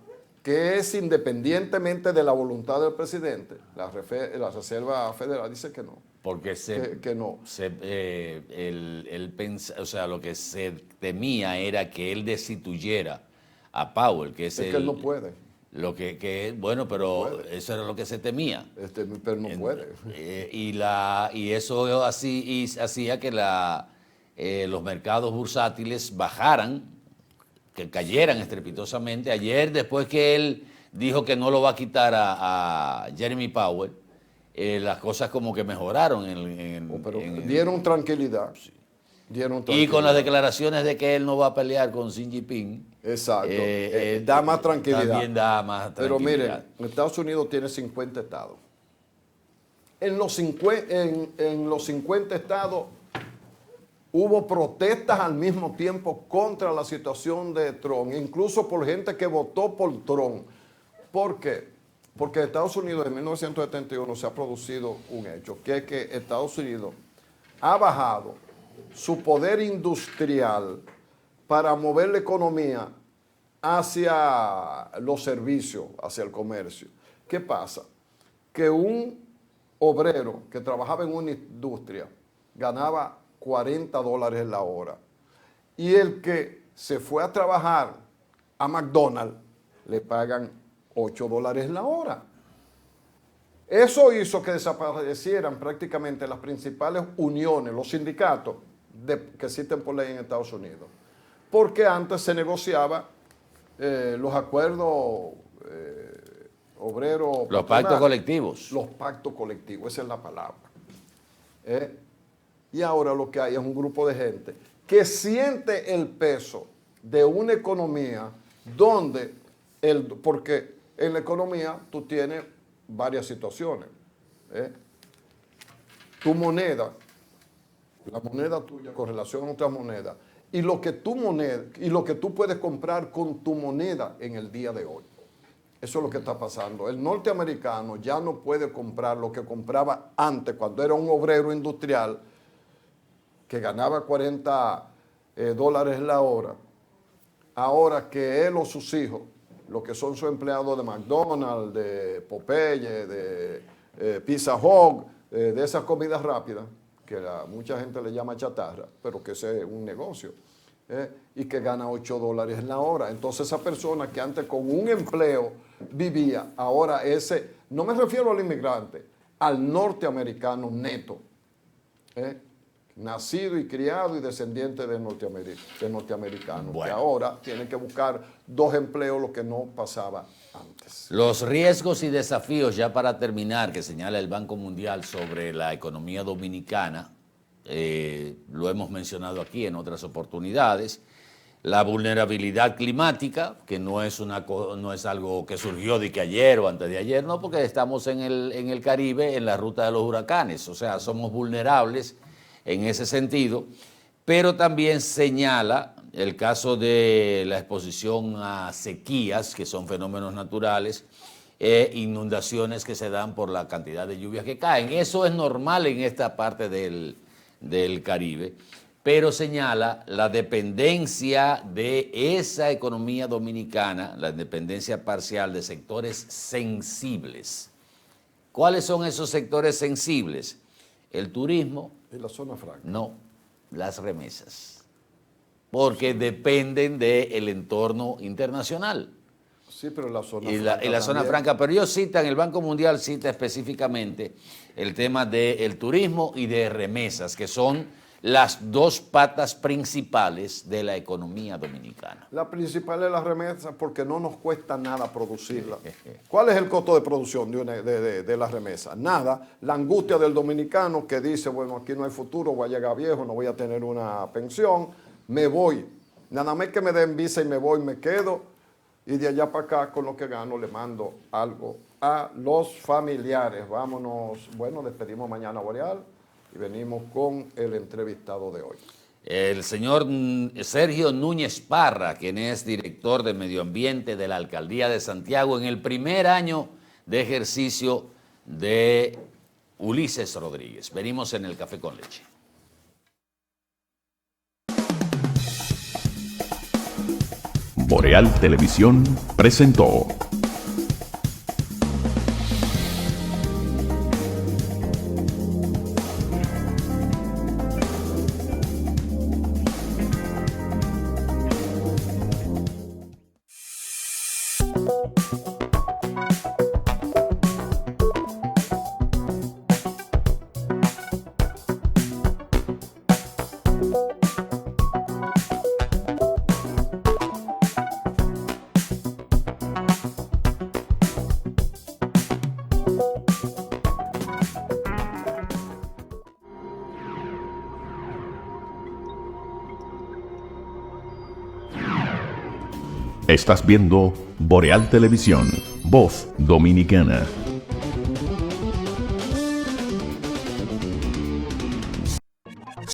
S3: que es independientemente de la voluntad del presidente, la Reserva Federal dice que no.
S2: Porque lo que se temía era que él destituyera a Powell, que es
S3: que él no puede.
S2: Bueno, pero eso era lo que se temía.
S3: Pero no puede.
S2: Y eso hacía que los mercados bursátiles bajaran, que cayeran estrepitosamente. Ayer, después que él dijo que no lo va a quitar a Jeremy Powell, las cosas como que mejoraron.
S3: Dieron tranquilidad. Sí.
S2: Y con las declaraciones de que él no va a pelear con Xi Jinping.
S3: Exacto. Da más tranquilidad.
S2: También da más tranquilidad.
S3: Pero miren, Estados Unidos tiene 50 estados. En los 50 estados hubo protestas al mismo tiempo contra la situación de Trump, incluso por gente que votó por Trump. ¿Por qué? Porque en Estados Unidos en 1971 se ha producido un hecho, que es que Estados Unidos ha bajado su poder industrial para mover la economía hacia los servicios, hacia el comercio. ¿Qué pasa? Que un obrero que trabajaba en una industria ganaba $40 la hora y el que se fue a trabajar a McDonald's le pagan $8 la hora. Eso hizo que desaparecieran prácticamente las principales uniones, los sindicatos que existen por ley en Estados Unidos. Porque antes se negociaba los acuerdos obreros.
S2: Los pactos colectivos.
S3: Los pactos colectivos, esa es la palabra. Y ahora lo que hay es un grupo de gente que siente el peso de una economía donde, porque en la economía tú tienes varias situaciones. Tu moneda, la moneda tuya con relación a otras monedas, y lo que tú puedes comprar con tu moneda en el día de hoy. Eso es lo que está pasando. El norteamericano ya no puede comprar lo que compraba antes, cuando era un obrero industrial que ganaba $40 la hora. Ahora que él o sus hijos, los que son sus empleados de McDonald's, de Popeye, de Pizza Hut, de esas comidas rápidas, que mucha gente le llama chatarra, pero que ese es un negocio, y que gana $8 la hora. Entonces esa persona que antes con un empleo vivía, ahora no me refiero al inmigrante, al norteamericano neto, nacido y criado y descendiente de norteamericanos, que ahora tienen que buscar 2 empleos, lo que no pasaba antes.
S2: Los riesgos y desafíos, ya para terminar, que señala el Banco Mundial sobre la economía dominicana, lo hemos mencionado aquí en otras oportunidades. La vulnerabilidad climática, que no es algo que surgió de que ayer o antes de ayer, no, porque estamos en el Caribe, en la ruta de los huracanes, o sea, somos vulnerables en ese sentido, pero también señala el caso de la exposición a sequías, que son fenómenos naturales, inundaciones que se dan por la cantidad de lluvias que caen. Eso es normal en esta parte del Caribe, pero señala la dependencia de esa economía dominicana, la dependencia parcial de sectores sensibles. ¿Cuáles son esos sectores sensibles? El turismo.
S3: ¿Y la zona franca?
S2: No, las remesas, porque dependen del entorno internacional.
S3: Sí, pero la zona
S2: franca. Y la zona franca, pero ellos citan, el Banco Mundial cita específicamente el tema del turismo y de remesas, que son las 2 patas principales de la economía dominicana.
S3: La principal es la remesa, porque no nos cuesta nada producirla. ¿Cuál es el costo de producción de la remesa? Nada. La angustia del dominicano que dice, bueno, aquí no hay futuro, voy a llegar viejo, no voy a tener una pensión, me voy. Nada más que me den visa y me voy, me quedo, y de allá para acá con lo que gano le mando algo a los familiares. Vámonos, bueno, despedimos Mañana Boreal y venimos con el entrevistado de hoy.
S2: El señor Sergio Núñez Parra, quien es director de Medio Ambiente de la Alcaldía de Santiago en el primer año de ejercicio de Ulises Rodríguez. Venimos en el Café con Leche.
S9: Boreal Televisión presentó Estás viendo Boreal Televisión, voz dominicana.